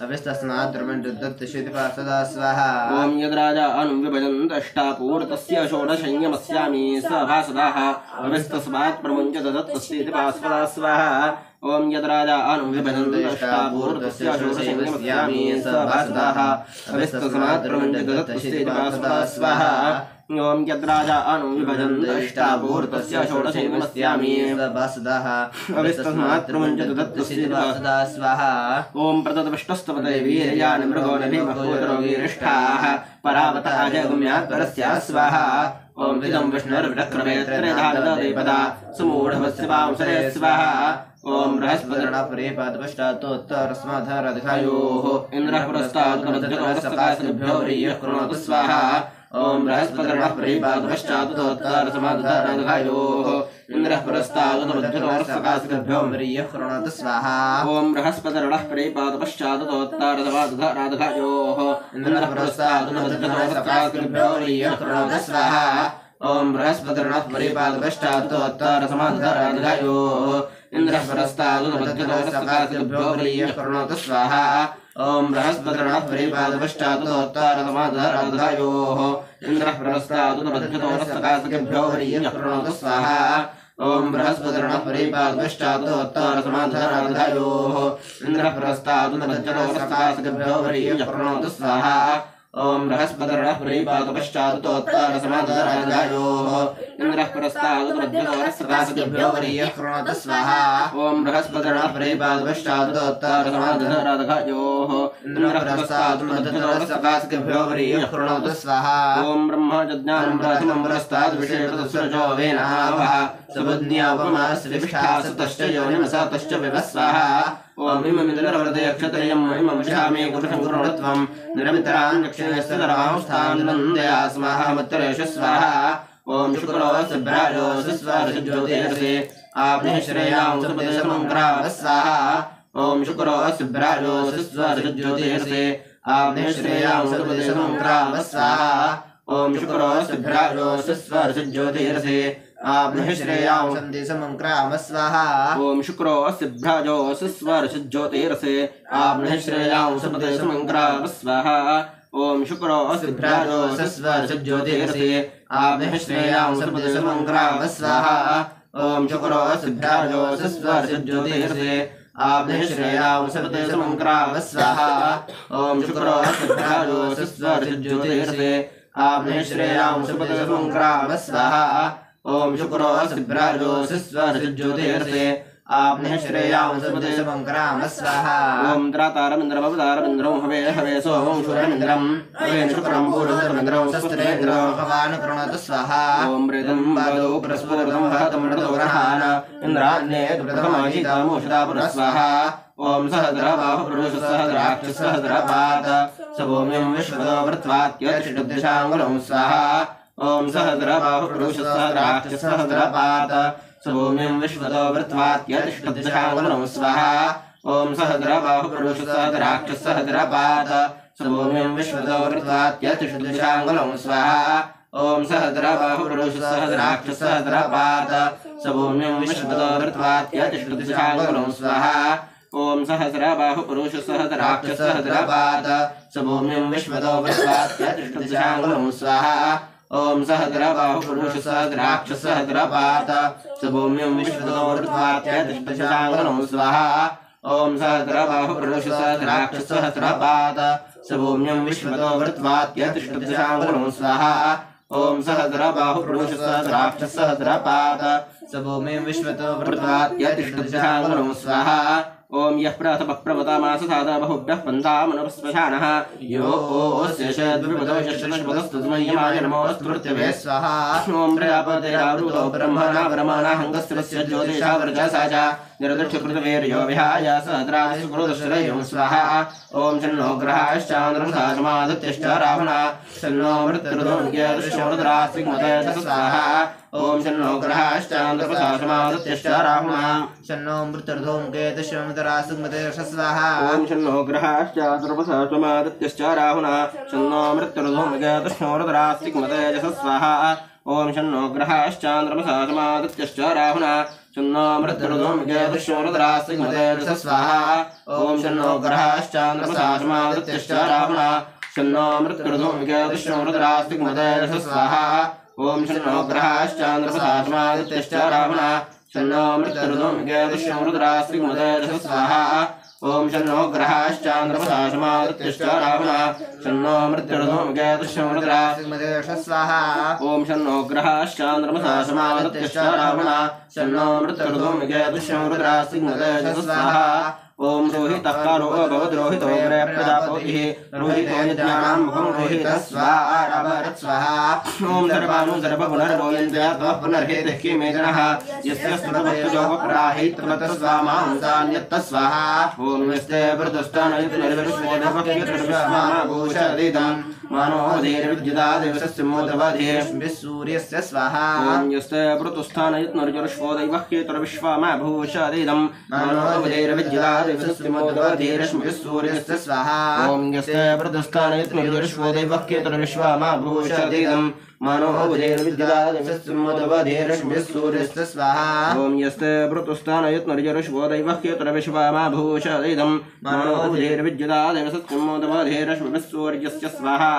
अविस्तस्मात्रमण्डदत्तस्य पासदा स्वाहा ओम यद्राजानुविभजन्तष्टापूर्तस्य षोडशय्यमस्यामि सभासदाः अविस्तस्मात्प्रपञ्चदत्तस्य पास्वदा स्वाहा ओम यद्राजानुविभजन्तष्टापूर्तस्य षोडशय्यमस्यामि सभासदाः अविस्तस्मात्प्रपञ्चदत्तस्य पास्वदा स्वाहा ओम यद्राजानुविभजन्तष्टापूर्तस्य षोडशय्यमस्यामि सभासदाः अविस्तस्मात्प्रपञ्चदत्तस्य पास्वदा स्वाहा ओम प्रततविष्टस्तपते वीर्याणि मृगोनिभिमहोदरो वीरिष्ठाः परावतः जगम्यात्परस्य स्वाहा ओम इदं विष्णुर्विक्रमे त्रिधादेपदा सुमूढवस्य वांसरे स्वाहा ओम बृहस्पतिर्णपरेपादपश्चात्तोत्तरस्माधरधिकायोः इन्द्रः पुरस्तादुपमध्यतोरसकाशभ्यो व्रीयः कृणोतु स्वाहा ओम बृहस्पतिर्णपरेपादपश्चात्तोत्तरसमाधरधिकायोः इन्द्रः पुरस्तादुपमध्यतोरसकाशभ्यो व्रीयः कृणोतु स्वाहा ओम बृहस्पतिर्णपरेपादपश्चात्तोत्तरसमाधरधिकायोः इन्द्रः पुरस्तादुपमध्यतोरसकाशभ्यो व्रीयः कृणोतु स्वाहा ओम बृहस्पतिर्णपरेपादपश्चात्तोत्तरसमाधरधिकायोः इन्द्रः पुरस्तादुपमध्यतोरसकाशभ्यो व्रीयः कृणोतु स्वाहा ओम बृहस्पतिर्णपरेपादपश्चात्तोत्तरसमाधरधिकायोः इन्द्रः पुरस्तादुपमध्यतोरसकाशभ्यो व्रीयः कृणोतु स्वाहा ओम बृहस्पतिर्णपरेपादपश्चात्तोत्तरसमाधरधिकायोः इन्द्रः पुरस्तादुपमध्यतोरसकाशभ्यो व्रीयः कृणोतु स्वाहा ओम बृहस्पतिर्णपरेपादपश्चात्तोत्तरसमाधरधिकायोः इन्द्रः पुरस्तादुपमध्यतोरसकाशभ्यो व्रीयः कृणोतु स्वाहा ओम बृहस्पतिर्णपरेपादपश्चात्तोत्तरसमाधरधिकायोः इन्द्रः पुरस्तादुपमध्यतोरसकाशभ्यो व्रीयः कृणोतु स्वाहा ओम ब्रह्मजज्ञानं प्रथमं पुरस्ताद्विषेतुसृजो वेनावः सबुद्न्यापमास्विष्ठासतश्च योनिमसातश्च विवस्वाहा ओम इममिन्द्रवरदयक्षत्रयं महिमंशामे गुरुशङ्कुरुणत्वं निरमितरां दक्षिणेस्तरांस्थानन्दयास्माः मत्तरेषु स्वाहा ओम शुक्रोऽस्भ्राजोऽसि स्वार्षज्योतिरसि आप्निः श्रेयां सुपदे समङ्क्रामः स्वाहा ओम शुक्रोऽस्भ्राजोऽसि स्वार्षज्योतिरसि आप्निः श्रेयां सुपदे समङ्क्रामः स्वाहा ओम शुक्रोऽस्भ्राजोऽसि स्वार्षज्योतिरसि आप्निः श्रेयां सन्ति समङ्क्रामः स्वाहा ओम शुक्रोऽस्भ्राजोऽसि स्वार्षज्योतिरसि आप्निः श्रेयां सुपदे समङ्क्रामः स्वाहा ओम शुक्रोऽस्भ्राजोऽसि स्वार्षज्योतिरसि आप्निः श्रेयां सुपदे समङ्क्रामः स्वाहा ओम शुक्रोऽस्भ्राजोऽसि स्वार्षज्योतिरसि आप्निः श्रेयां सुपदे समङ्क्रामः स्वाहा ओम शुक्रोऽस्भ्राजोऽसि स्वार्षज्योतिरसि आप्निः श्रेयां सुपदे समङ्क्रामः स्वाहा ओम शुक्रोऽस्भ्राजोऽसि स्वार्षज्योतिरसि आप्निः श्रेयां सुपदे समङ्क्रामः स्वाहा ओम त्रातारमिन्द्रमवतारमिन्द्रं हवे हवे सोमं शूरमिन्द्रं हवे शुक्रं पूर्वमिन्द्रं शस्त्रेन्द्रं भवान् कृणोतु स्वाहा ओम प्रेतं वादो प्रस्फुरतं वहतं मृतोरहान इन्द्रान्ये प्रथमाजितामोषधा पुरस्वाहा ओम सहस्रबाहुपुरुषसहस्राक्षसहस्रपात सभूमिं विश्वतो वृत्वात्यतिष्ठदिशाङ्गुलं स्वाहा ओम सहस्रबाहुपुरुषसहस्राक्षसहस्रपात सभूमिं विश्वतो वृत्वात्यतिष्ठदिशाङ्गुलं स्वाहा ओम सहस्रबाहुपुरुषसहस्राक्षसहस्रपात सभूमिं विश्वतो वृत्वात्यतिष्ठदिशाङ्गुलं स्वाहा ओम सहस्रबाहुपुरुषसहस्राक्षसहस्रपात सभूमिं विश्वतो वृत्वात्यतिष्ठदिशाङ्गुलं स्वाहा ओम सहस्रबाहुपुरुषसहस्राक्षसहस्रपात सभूमिं विश्वतो वृत्वात्यतिष्ठदिशाङ्गुलं स्वाहा ओम सहस्रबाहुपुरुषसहस्राक्षसहस्रपात स भूम्यं विश्वतोर्ध्वात्यतिष्ठशाङ्गनं स्वाहा ओम सहस्रबाहुपुरुषसहस्राक्षसहस्रपात स भूम्यं विश्वतोर्ध्वात्यतिष्ठशाङ्गनं स्वाहा ओम सहस्रबाहुपुरुषसहस्राक्षसहस्रपात स भूम्यं विश्वतोर्ध्वात्यतिष्ठशाङ्गनं स्वाहा ओम यः प्रथमः प्रवतामास सादा बहुभ्यः पन्थामनुपस्पशानः यो ओस्य शद्विपदो यशश्वतस्तस्मै नमोऽस्तुत्यवे स्वाहा ओम प्रजापतिरावृतो ब्रह्मणा ब्रह्मणा हङ्गस्त्रस्य ज्योतिषा वर्चसा च निरदक्षपृथवेर्यो विहाय सहस्राशुक्रोदश्रयं स्वाहा ओम शन्नो ग्रहाश्चान्द्रमसा समादित्यश्च राहुणा शन्नो मृत्युर्दोन्यदृश्यमरुद्रास्तिग्मते स्वाहा ओम शन्नो ग्रहाश्चान्द्रमसा समादित्यश्च राहुणा शन्नो मृत्युर्धूमकेतुश्चन्द्रास्तिग्मते स्वाहा ओम शन्नो ग्रहाश्चान्द्रमसा समादित्यश्च राहुणा शन्नो मृत्युर्धूमकेतुश्चन्द्रास्तिग्मते स्वाहा ओम शन्नो ग्रहाश्चान्द्रमसा समादित्यश्च राहुणा शन्नो मृत्युर्धूमकेतुश्चन्द्रास्तिग्मते स्वाहा ओम शन्नो ग्रहाश्चान्द्रमसा समादित्यश्च राहुणा शन्नो मृत्युर्धूमकेतुश्चन्द्रास्तिग्मते स्वाहा ओम शन्नो ग्रहाश्चान्द्रमसा समादित्यश्च राहुणा शन्नो मृत्युर्धूमकेतुश्चन्द्रास्तिग्मते स्वाहा ओम शन्नो ग्रहाश्चान्द्रमसा समादित्यश्च राहुणा शन्नो मृत्युर्धूमकेतुश्चन्द्रास्तिग्मते स्वाहा ओम शन्नो ग्रहाश्चान्द्रमसा समादित्यश्च राहुणा शन्नो मृत्युर्धूमकेतुश्चन्द्रास्तिग्मते स्वाहा ओम रोहितः कारो भवद्रोहितो ग्रह प्रजापतिः रोहितो यज्ञानां मुखं रोहितः स्वाहा स्वाहा ओम सर्वानु सर्व पुनर्भोयन्त्यात्मा पुनर्हेतः किमेजनः यस्य स्तुतवत्तजो प्राहितवत् स्वामांसान्यत्त स्वाहा ओम यस्ते प्रदुष्टानयतनिर्विश्वोदभक्यत्रविश्वामाभूषदिदं मानोधीर्विद्युदादिवसस्य मोदवधीर्विसूर्यस्य स्वाहा ओम यस्ते प्रदुष्टानयतनिर्विश्वोदैवह्यत्रविश्वामाभूषदिदं मानोधीर्विद्युदादिवसस्य सूर्यस्य स्वाहा ओम यस्ते प्रदुष्टानयतनिर्विश्वोदैवह्यत्रविश्वामाभूषदिदं मानोधीर्विद्युदादिवसस्य स्वाहा ओम यस्ते प्रदुष्टानयतनिर्विश्वोदैवह्यत्रविश्वामाभूषदिदं मानोधीर्विद्युदादिवसस्य स्वाहा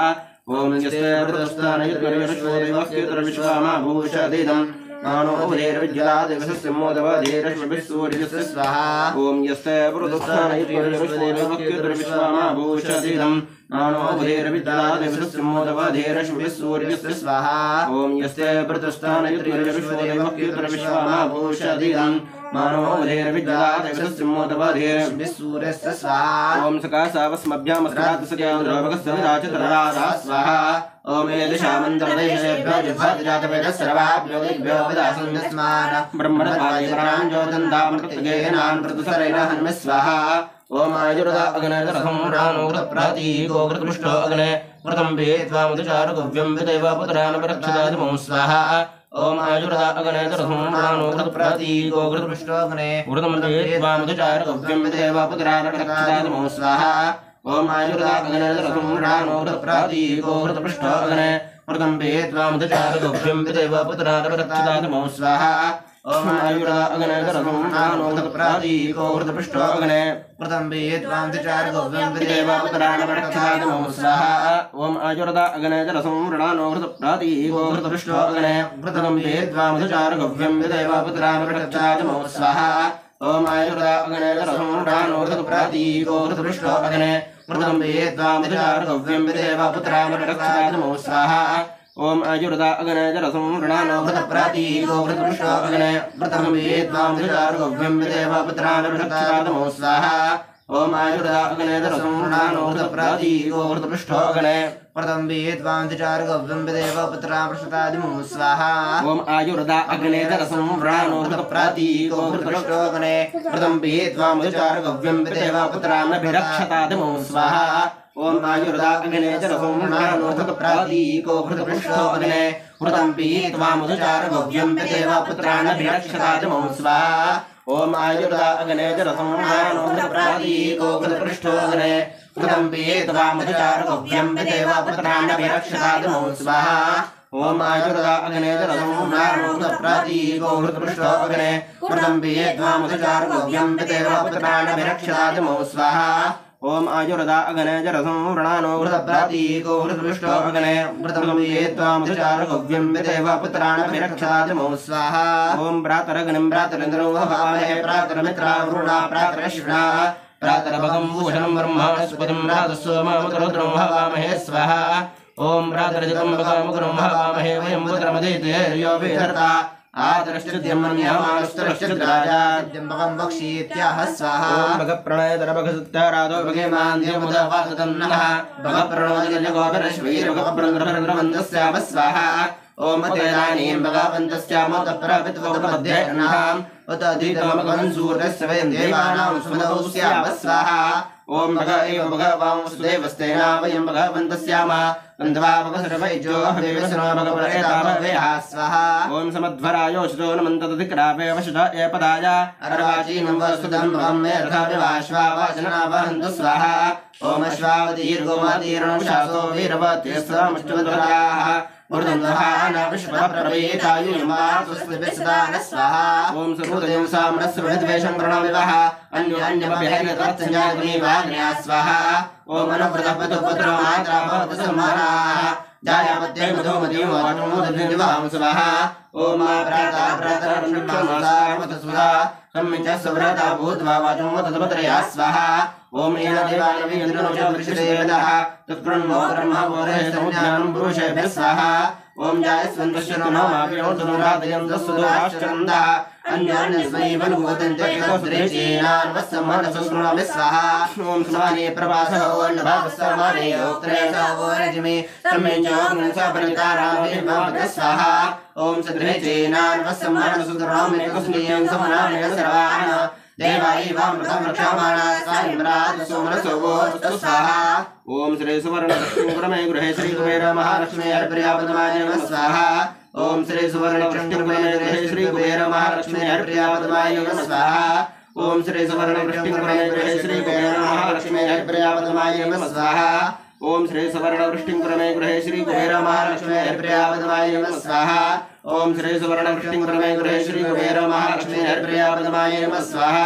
ओम यस्ते प्रदुष्टानयतनिर्विश्वोदैवह्यत्रविश्वामाभूषदिदं मानोधीर्विद्युदादिवसस्य स्वाहा ओम यस्ते प्रदुष्टानयतनिर्विश्वोदैवह्यत्रविश्वामाभूषदिदं मानोधीर्विद्युदादिवसस्य स्वाहा ओम यस्ते प्रदुष्टानयतनिर्विश्वोदैवह्यत्रविश्वामाभूषदिदं मानोधीर्विद्युदादिवसस्य स्वाहा ओम सकाशावस्मभ्यामस्त्रात्सर्यान्द्रोभगस्सविराचतरारा स्वाहा ओम एदिशामन्तरदेशेभ्यो जिह्वादिजातवेदः सर्वाभ्यो दिग्भ्यो विदासन्यस्मान् ब्रह्मणपादिपरां ज्योतिन्दामृतगेनान् प्रतुसरैरहन्मि स्वाहा ओम आयुर्दा अग्नेरथं राणोग्रप्रतीको कृतपृष्ठो अग्ने व्रतं वेत्वामुदचारुगव्यं विदेवपुत्रानपरक्षदादिमं स्वाहा ओम आयुर्दा अग्नेरथं राणोग्रप्रतीको कृतपृष्ठो अग्ने व्रतं वेत्वामुदचारुगव्यं विदेवपुत्रानपरक्षदादिमं स्वाहा ओम आयुर्दा अग्नेरथं राणोग्रप्रतीको कृतपृष्ठो अग्ने व्रतं वेत्वामुदचारुगव्यं विदेवपुत्रानपरक्षदादिमं स्वाहा ओम आयुर्दा अग्नेरथं राणोग्रप्रतीको कृतपृष्ठो अग्ने व्रतं वेत्वामुदचारुगव्यं विदेवपुत्रानपरक्षदादिमं स्वाहा ओम आयुर्दा अग्नेरथं राणोग्रप्रतीको कृतपृष्ठो अग्ने व्रतं वेत्वामुदचारुगव्यं विदेवपुत्रानपरक्षदादिमं स्वाहा ओम आयुर्दा अग्नेरथं राणोग्रप्रतीको कृतपृष्ठो अग्ने व्रतं वेत्वामुदचारुगव्यं विदेवपुत्रानपरक्षदादिमं स्वाहा ओम आयुर्दा अग्नेरथं राणोग्रप्रतीको कृतपृष्ठो अग्ने व्रतं वेत्वामुदचारुगव्यं विदेवपुत्रानपरक्षदादिमं स्वाहा ओम आयुर्दा अग्नेरथं राणोग्रप्रतीको कृतपृष्ठो अग्ने व्रतं वेत्वामुदचारुगव्यं विदेवपुत्रानपरक्षदादिमं स्वाहा ओम आयुर्दा अग्नेरथं राणोग्रप्रतीको कृतपृष्ठो अग्ने व्रतं वेत्वामुदचारुगव्यं विदेवपुत्रानपरक्षदादिमं स्वाहा ओम आयुर्दा अग्नेरथं राणोग्रप्रतीको कृतपृष्ठो अग्ने व्रतं वेत्वामुदचारुगव्यं विदेवपुत्रानपरक्षदादिमं स्वाहा ओम आयुर्दा अग्नेरथं राणोग्रप्रतीको कृतपृष्ठो अग्ने व्रतं वेत्वामुदचारुगव्यं विदेवपुत्रानपरक्षदादिमं स्वाहा ओम आयुर्दा अग्नेरथं राणोग्रप्रतीको कृतपृष्ठो अग्ने व्रतं वेत्वामुदचारुगव्यं विदेवपुत्रानपरक्षदादिमं स्वाहा ओम आयुर्दा अगने जरसंवृणानो वृतप्रातीको वृतपृष्टो अग्ने वृतं ये त्वामुचारगव्यं विदेव पुत्राणभिरक्षादिमो स्वाहा ओम भ्रातरग्निं प्रातरिन्द्रो हवामहे प्रातरमित्रा वरुणा प्रातरश्विना प्रातरभगं भूषणं ब्रह्माणस्पतिं प्रातस्सोममुतरुद्रं हवामहे स्वाहा ओम प्रातरजितं भगमुग्रं हवामहे वयं पुत्रमदितेर्यो विधर्ता आदरश्चिद्यमन्यामानस्तरश्चिद्राजाद्यम्बकं वक्षीत्याह स्वाहा ओम भगप्रणयतर भगसुत्तरादो भगेमान्द्यमुदवासदन्नः भगप्रणोदिजलिगोपरश्वीर्भगप्रणन्द्रभरन्द्रवन्दस्याम स्वाहा ओम तेदानीं भगवन्तस्यामोतप्रवित्वोपपद्येर्नः उत अधीतमकंसूर्यस्य वयं देवानां सुमदौ स्याम स्वाहा ओम भग एव भगवां वसुदेवस्तेना वयं भगवन्तस्याम गन्धवा भगसर्वैजो हविवसनो भगवरेताभवेहा स्वाहा ओम समध्वरायोषितो नमन्तदधिक्रापे वशुत एपदाय अर्वाचीनं वसुदं भगं मे रथाभिवाश्वावाचना वहन्तु स्वाहा ओम अश्वावतीर्गोमातीर्णं शासो वीरवत्यस्वामष्टवध्वराः ओम सर्वोदयं साम्रस्वद्वेषं प्रणविवः अन्यमभिहरितत्सञ्जातुनीवाग्न्या स्वाहा ओम अनुव्रतपतुपुत्रो मात्रा भवतु सम्मानाः जायापत्ये मधुमतीं वाचमोदधिवां स्वाहा ओम प्रातः सम्मिच्य सुव्रता भूत्वा वाचमोदधपत्रया स्वाहा ओम येन देवानवीन्द्रनो वृषदेवदः तत्प्रणमो ब्रह्मवोरे संज्ञानं पुरुषेभ्यः स्वाहा ओम जायस्वन्तस्य नमो मापिनोतनुरादयं दस्सुदोराश्चन्दः अन्यान्यस्मैवनुगोदन्ते एकस्रेचीनान्वस्समनसुस्मृणमि स्वाहा ओम समाने प्रभासः वन्नभागस्समाने योक्त्रे सवोरजिमे सम्मिञ्चोग्निसपरितारामिवामृत स्वाहा ओम सद्रेचीनान्वस्समनसुस्मृणमि एकस्मियं समनानेन सर्वान् देवायैवामृतं रक्षमाणा सायम्राजसोमनसोवो स्वाहा ओम श्री सुवर्णकृष्णपुरमे गृहे श्री कुबेर महालक्ष्मी हरिप्रियापदमाय नमः स्वाहा ओम श्री सुवर्णकृष्णपुरमे गृहे श्री कुबेर महालक्ष्मी हरिप्रियापदमाय नमः स्वाहा ओम श्री सुवर्णकृष्णपुरमे गृहे श्री कुबेर महालक्ष्मी हरिप्रियापदमाय नमः स्वाहा ओम श्री सुवर्णकृष्णपुरमे गृहे श्री कुबेर महालक्ष्मी हरिप्रियापदमाय नमः स्वाहा ओम श्री सुवर्णकृष्णपुरमे गृहे श्री कुबेर महालक्ष्मी हरिप्रियापदमाय नमः स्वाहा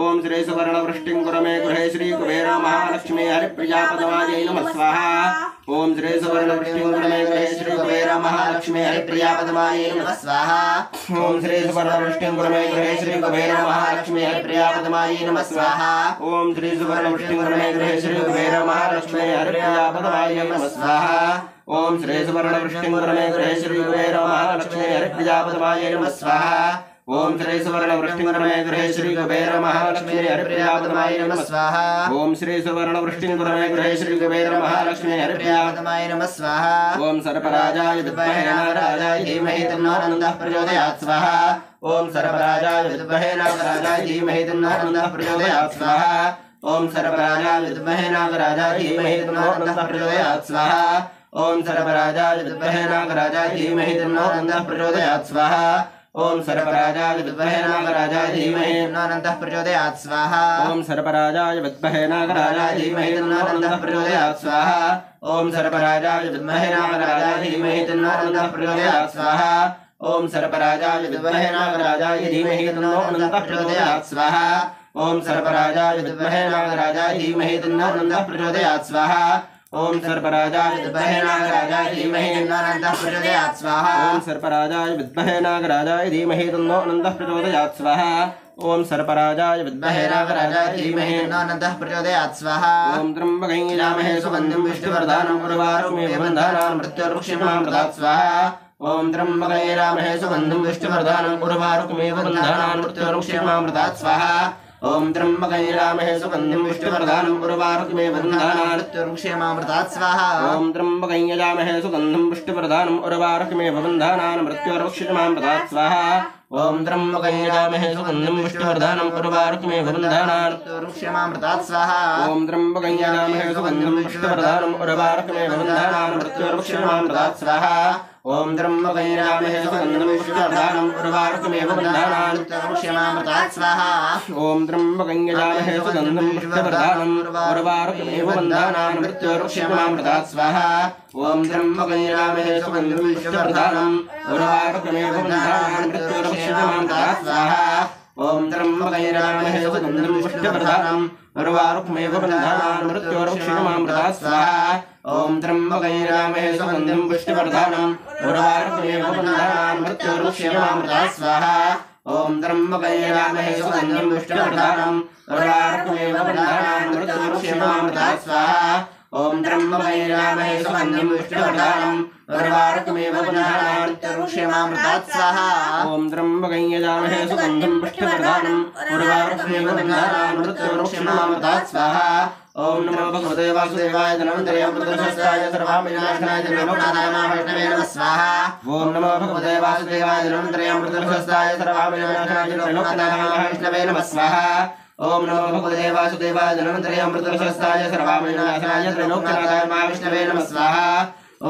ओम श्री सुवर्णवृष्टिंकुरमे गृहे श्री कुबेर महालक्ष्मी हरिप्रियापदमायै नमः स्वाहा ओम श्री सुवर्णवृष्टिंकुरमे गृहे श्री कुबेर महालक्ष्मी हरिप्रियापदमायै नमः स्वाहा ओम श्री सुवर्णवृष्टिंकुरमे गृहे श्री कुबेर महालक्ष्मी हरिप्रियापदमायै नमः स्वाहा ओम श्री सुवर्णवृष्टिंकुरमे गृहे श्री कुबेर महालक्ष्मी हरिप्रियापदमायै नमः स्वाहा ओम श्री सुवर्णवृष्टिंकुरमे गृहे श्री कुबेर महालक्ष्मी हरिप्रियापदमायै नमः स्वाहा ओम श्री सुवर्णवृष्टिंकुरमे गृहे श्री कुबेर महालक्ष्मी हरिप्रियापदमायै नमः स्वाहा ओम श्री सुवर्णवृष्टिंकुरमे गृहे श्री कुबेर महालक्ष्मी हरिप्रियापदमायै नमः स्वाहा ओम सर्पराजाय विद्महे नागराजाय धीमहि तन्नो नन्दः प्रचोदयात् स्वाहा ओम सर्पराजाय विद्महे नागराजाय धीमहि तन्नो नन्दः प्रचोदयात् स्वाहा ओम सर्पराजाय विद्महे नागराजाय धीमहि तन्नो नन्दः प्रचोदयात् स्वाहा ओम सर्पराजाय विद्महे नागराजाय धीमहि तन्नो नन्दः प्रचोदयात् स्वाहा ओम सर्पराजाय विद्महे नागराजाय धीमहि तन्नो नन्दः प्रचोदयात् स्वाहा ओम सर्पराजाय विद्महे नागराजाय धीमहि तन्नो नन्दः प्रचोदयात् स्वाहा ओम सर्पराजाय विद्महे नागराजाय धीमहि तन्नो नन्दः प्रचोदयात् स्वाहा ओम सर्पराजाय विद्महे नागराजाय धीमहि तन्नो नन्दः प्रचोदयात् स्वाहा ओम सर्पराजाय विद्महे नागराजाय धीमहि तन्नो नन्दः प्रचोदयात् स्वाहा ओम सर्पराजाय विद्महे नागराजाय धीमहि तन्नो नन्दः प्रचोदयात् स्वाहा ओम सर्पराजाय विद्महे नागराजाय धीमहि तन्नो नन्दः प्रचोदयात् स्वाहा ओम सर्पराजाय विद्महे नागराजाय धीमहि तन्नो नन्दः प्रचोदयात् स्वाहा ओम त्र्यंबकं यजामहे सुगन्धिं विष्णुवर्धनं उर्वारुकमिव बन्धनान् मृत्युर्मुक्षीमामृतात् स्वाहा ओम त्र्यंबकं यजामहे सुगन्धिं विष्णुवर्धनं उर्वारुकमिव बन्धनान् मृत्युर्मुक्षीमामृतात् स्वाहा ओम त्र्यंबकं यजामहे सुगन्धिं विष्णुवर्धनं उर्वारुकमिव बन्धनान् मृत्युर्मुक्षीमामृतात् स्वाहा ओम त्र्यंबकं यजामहे सुगन्धिं विष्णुवर्धनं उर्वारुकमिव बन्धनान् मृत्युर्मुक्षीमामृतात् स्वाहा ओम त्र्यंबकं यजामहे सुगन्धिं विष्णुवर्धनं उर्वारुकमिव बन्धनान् मृत्युर्मुक्षीमामृतात् स्वाहा ओम त्र्यंबकं यजामहे सुगन्धिं विष्णुवर्धनं उर्वारुकमिव बन्धनान् मृत्युर्मुक्षीमामृतात् स्वाहा ओम त्र्यंबकं यजामहे सुगन्धिं विष्णुवर्धनं उर्वारुकमिव बन्धनान् मृत्युर्मुक्षीमामृतात् स्वाहा ओम त्र्यंबकं यजामहे सुगन्धिं विष्णुवर्धनं उर्वारुकमिव बन्धनान् मृत्युर्मुक्षीमामृतात् स्वाहा ओम त्र्यंबकं यजामहे सुगन्धिं विष्णुवर्धनं उर्वारुकमिव बन्धनान् मृत्युर्मुक्षीमामृतात् स्वाहा ओम त्र्यंबकं यजामहे सुगन्धिं विष्णुवर्धनं उर्वारुक्मेव बन्धानान् मृत्योरुक्षिणमामृता स्वाहा ॐ त्र्यम्बकैरामहे सुगन्धिं पुष्टिवर्धनम् उर्वारुक्मेव बन्धानान् मृत्योरुक्षिणमामृता स्वाहा ॐ त्र्यम्बकैरामहे सुगन्धिं पुष्टिवर्धनम् उर्वारुक्मेव बन्धानान् मृत्योरुक्षिणमामृता स्वाहा ॐ त्र्यम्बकैरामहे सुगन्धिं पुष्टिवर्धनम् उर्वारुकमेव बन्धानान् मृत्योरुक्षिणमामृता स्वाहा ॐ त्र्यम्बकैरामहे सुगन्धिं पुष्टिवर्धनम् उर्वारुकमेव बन्धानान् मृत्योरुक्षिणमामृता स्वाहा ॐ नमो भगवते वासुदेवाय धन्वन्तरि अमृतकलशस्थाय सर्वविनाशनाय लोकनाथाय महाविष्णवे नमः स्वाहा ॐ नमो भगवते वासुदेवाय धन्वन्तरि अमृतकलशस्थाय सर्वविनाशनाय लोकनाथाय महाविष्णवे नमः स्वाहा ॐ नमो भगवते वासुदेवाय धन्वन्तरि अमृतकलशस्थाय सर्वविनाशनाय लोकनाथाय महाविष्णवे नमः स्वाहा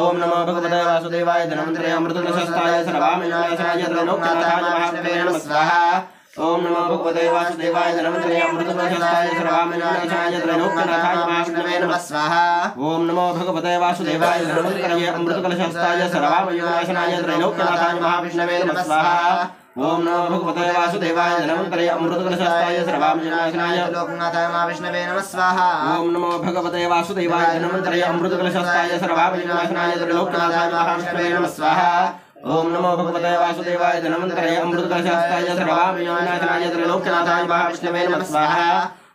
ॐ नमो भगवते वासुदेवाय धन्वन्तरि अमृतकलशस्थाय सर्वविनाशनाय लोकनाथाय महाविष्णवे नमः स्वाहा ॐ नमो भगवते वासुदेवाय धन्वन्तरि अमृतकलशस्थाय सर्वविनाशनाय लोकनाथाय महाविष्णवे नमः स्वाहा ॐ नमो भगवते वासुदेवाय धन्वन्तरि अमृतकलशस्थाय सर्वविनाशनाय लोकनाथाय महाविष्णवे नमः स्वाहा ॐ नमो भगवते वासुदेवाय धन्वन्तरि अमृतकलशस्थाय सर्वविनाशनाय लोकनाथाय महाविष्णवे नमः स्वाहा ॐ नमो भगवते वासुदेवाय धन्वन्तरि अमृतकलशस्थाय सर्वविनाशनाय लोकनाथाय महाविष्णवे नमः स्वाहा ॐ नमो भगवते वासुदेवाय धन्वन्तरि अमृतकलशस्थाय सर्वविनाशनाय लोकनाथाय महाविष्णवे नमः स्वाहा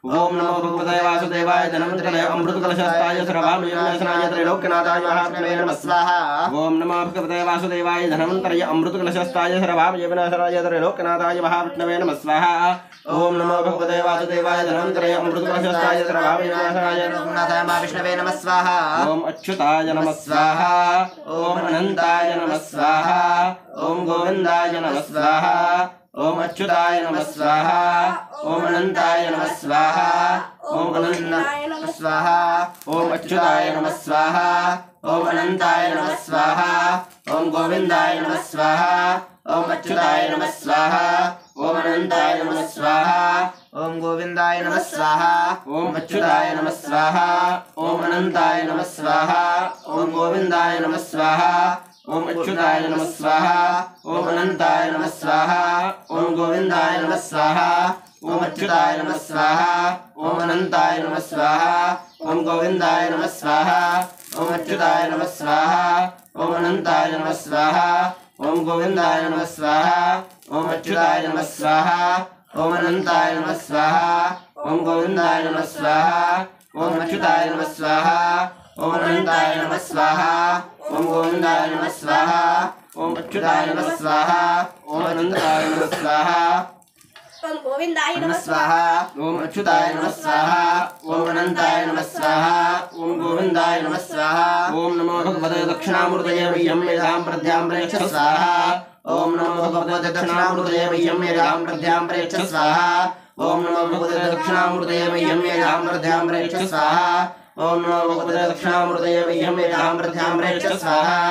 ॐ नमो भगवते वासुदेवाय धन्वन्तरि अमृतकलशस्थाय सर्वविनाशनाय लोकनाथाय महाविष्णवे नमः स्वाहा ॐ नमो भगवते वासुदेवाय धन्वन्तरि अमृतकलशस्थाय सर्वविनाशनाय लोकनाथाय महाविष्णवे नमः स्वाहा ॐ नमो भगवते वासुदेवाय धन्वन्तरि अमृतकलशस्थाय सर्वविनाशनाय लोकनाथाय महाविष्णवे नमः स्वाहा ॐ अच्युताय नमः स्वाहा ॐ अनन्ताय नमः स्वाहा ॐ गोविन्दाय नमः स्वाहा ॐ अच्युताय नमः स्वाहा ॐ अनन्ताय नमः स्वाहा ॐ अनन्ताय नमः स्वाहा ॐ अच्युताय नमः स्वाहा ॐ अनन्ताय नमः स्वाहा ॐ गोविन्दाय नमः स्वाहा ॐ अच्युताय नमः स्वाहा ॐ अनन्ताय नमः स्वाहा ॐ गोविन्दाय नमः स्वाहा ॐ अच्युताय नमः स्वाहा ॐ अनन्ताय नमः स्वाहा ॐ गोविन्दाय नमः स्वाहा ॐ अच्युताय नमः स्वाहा ॐ अनन्ताय नमः स्वाहा ॐ गोविन्दाय नमः स्वाहा ॐ अच्युताय नमः स्वाहा ॐ अनन्ताय नमः स्वाहा ॐ गोविन्दाय नमः स्वाहा ॐ अच्युताय नमः स्वाहा ॐ अनन्ताय नमः स्वाहा ॐ गोविन्दाय नमः स्वाहा ॐ अच्युताय नमः स्वाहा ॐ अनन्ताय नमः स्वाहा ॐ गोविन्दाय नमः स्वाहा ॐ अच्युताय नमः स्वाहा ॐ अनन्ताय नमः स्वाहा ॐ गोविन्दाय नमः स्वाहा ॐ अच्युताय नमः स्वाहा ॐ अनन्ताय नमः स्वाहा ॐ गोविन्दाय नमः स्वाहा ॐ अच्युताय नमः स्वाहा ॐ अनन्ताय नमः स्वाहा ॐ गोविन्दाय नमः स्वाहा ॐ नमो भगवते दक्षिणामूर्तये मह्यं मेधां प्रद्यां प्रेक्ष स्वाहा ॐ नमो भगवते दक्षिणामूर्तये मह्यं मेधां प्रद्यां प्रेक्ष स्वाहा ॐ नमो भगवते दक्षिणामूर्तये मह्यं मेधां प्रद्यां प्रेक्ष स्वाहा ॐ नमो भगवते दक्षिणामूर्तये मह्यं मेधां प्रद्यां प्रेक्ष स्वाहा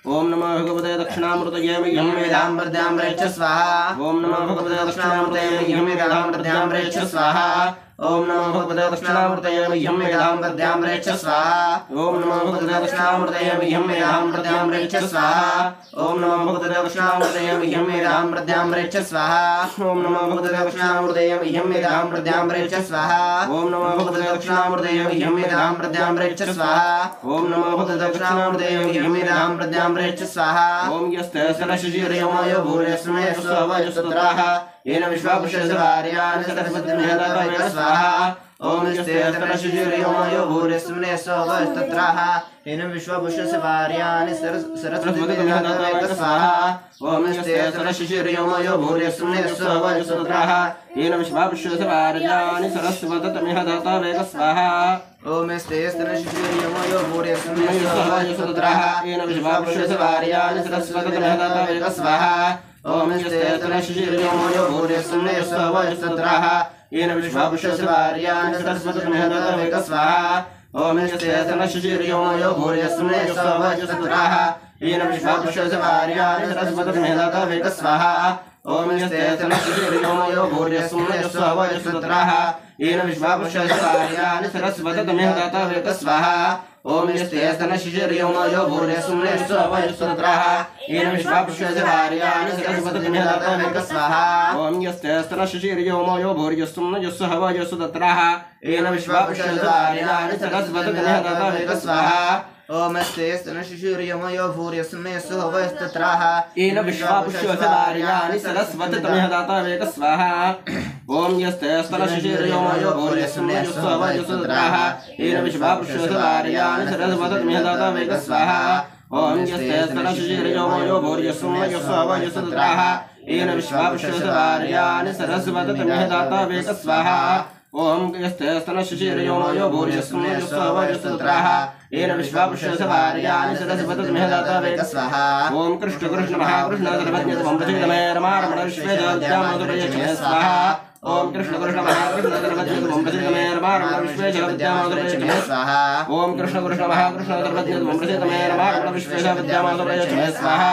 ॐ नमो भगवते दक्षिणामूर्तये मह्यं मेधां प्रद्यां प्रेक्ष स्वाहा ॐ नमो भगवते दक्षिणामूर्तये मह्यं मेधां प्रद्यां प्रेक्ष स्वाहा ॐ नमो भगवते दक्षिणामूर्तये मह्यं मेधां प्रद्यां प्रेक्ष स्वाहा ॐ नमो भगवते दक्षिणामूर्तये मह्यं मेधां प्रद्यां प्रेक्ष स्वाहा ॐ नमो भगवते दक्षिणामूर्तये मह्यं मेधां प्रद्यां प्रेक्ष स्वाहा ॐ नमो भगवते दक्षिणामूर्तये मह्यं मेधां प्रद्यां प्रेक्ष स्वाहा ॐ नमो भगवते दक्षिणामूर्तये मह्यं मेधां प्रद्यां प्रेक्ष स्वाहा ॐ नमो भगवते दक्षिणामूर्तये मह्यं मेधां प्रद्यां प्रेक्ष स्वाहा ॐ यस्ते सरशिशिरयमयो भूर्यस्मै स्ववयसुत्राः येन विश्वापुष्यसवार्याणि सरस्वतीमेधातवेक स्वाहा ॐ यस्ते सरशिशिरयमयो भूर्यस्मै स्ववयसुत्राः येन विश्वापुष्यसवार्याणि सरस्वतीमेधातवेक स्वाहा ॐ यस्ते सरशिशिरयमयो भूर्यस्मै स्ववयसुत्राः येन विश्वापुष्यसवार्याणि सरस्वतीमेधातवेक स्वाहा ॐ यस्ते सरशिशिरयमयो भूर्यस्मै स्ववयसुत्राः येन विश्वापुष्यसवार्याणि सरस्वतीमेधातवेक स्वाहा ॐ यस्ते सरशिशिरयमयो भूर्यस्मै स्ववयसुत्राः येन विश्वापुष्यसवार्याणि सरस्वतीमेधातवेक स्वाहा ॐ यस्ते सरशिशिरयमयो भूर्यस्मै स्ववयसुत्राः येन विश्वापुष्यसवार्याणि सरस्वतीमेधातवेक स्वाहा ओम यस्तेस्तनशिशिर्योमयो भूर्यस्सुम्नयस्सुहवयस्सुत्राः येन विश्वापुष्यस्वार्याणि सरस्वततमेह दातवेक स्वाहा ओम यस्तेस्तनशिशिर्योमयो भूर्यस्सुम्नयस्सुहवयस्सुत्राः येन विश्वापुष्यस्वार्याणि सरस्वततमेह दातवेक स्वाहा ओम यस्तेस्तनशिशिर्योमयो भूर्यस्सुम्नयस्सुहवयस्सुत्राः येन विश्वापुष्यस्वार्याणि सरस्वततमेह दातवेक स्वाहा ओम यस्तेस्तनशिशिर्योमयो भूर्यस्सुम्नयस्सुहवयस्सुत्राः येन विश्वापुष्यस्वार्याणि सरस्वततमेह दातवेक स्वाहा ओम यस्तेस्तनशिशिर्योमयो भूर्यस्सुम्नयस्सुहवयस्सुत्राः येन विश्वापुष्यस्वार्याणि सरस्वततमेह दातवेक स्वाहा ओम यस्तेस्तनशिशिर्योमयो भूर्यस्सुम्नयस्सुहवयस्सुत्राः येन विश्वापुष्यस्वार्याणि सरस्वततमेह दातवेक स्वाहा ओम यस्तेस्तनशिशिर्योमयो भूर्यस्सुम्नयस्सुहवयस्सुत्राः येन विश्वापुष्यस्वार्याणि सरस्वततमेह दातवेक स्वाहा ओम कृष्ण कृष्ण महाकृष्ण सर्वज्ञ त्वं प्रसीद मे रमारमण विश्वेशविद्यामाधुर्यक्षमे स्वाहा ओम कृष्ण कृष्ण महाकृष्ण सर्वज्ञ त्वं प्रसीद मे रमारमण विश्वेशविद्यामाधुर्यक्षमे स्वाहा ओम कृष्ण कृष्ण महाकृष्ण सर्वज्ञ त्वं प्रसीद मे रमारमण विश्वेशविद्यामाधुर्यक्षमे स्वाहा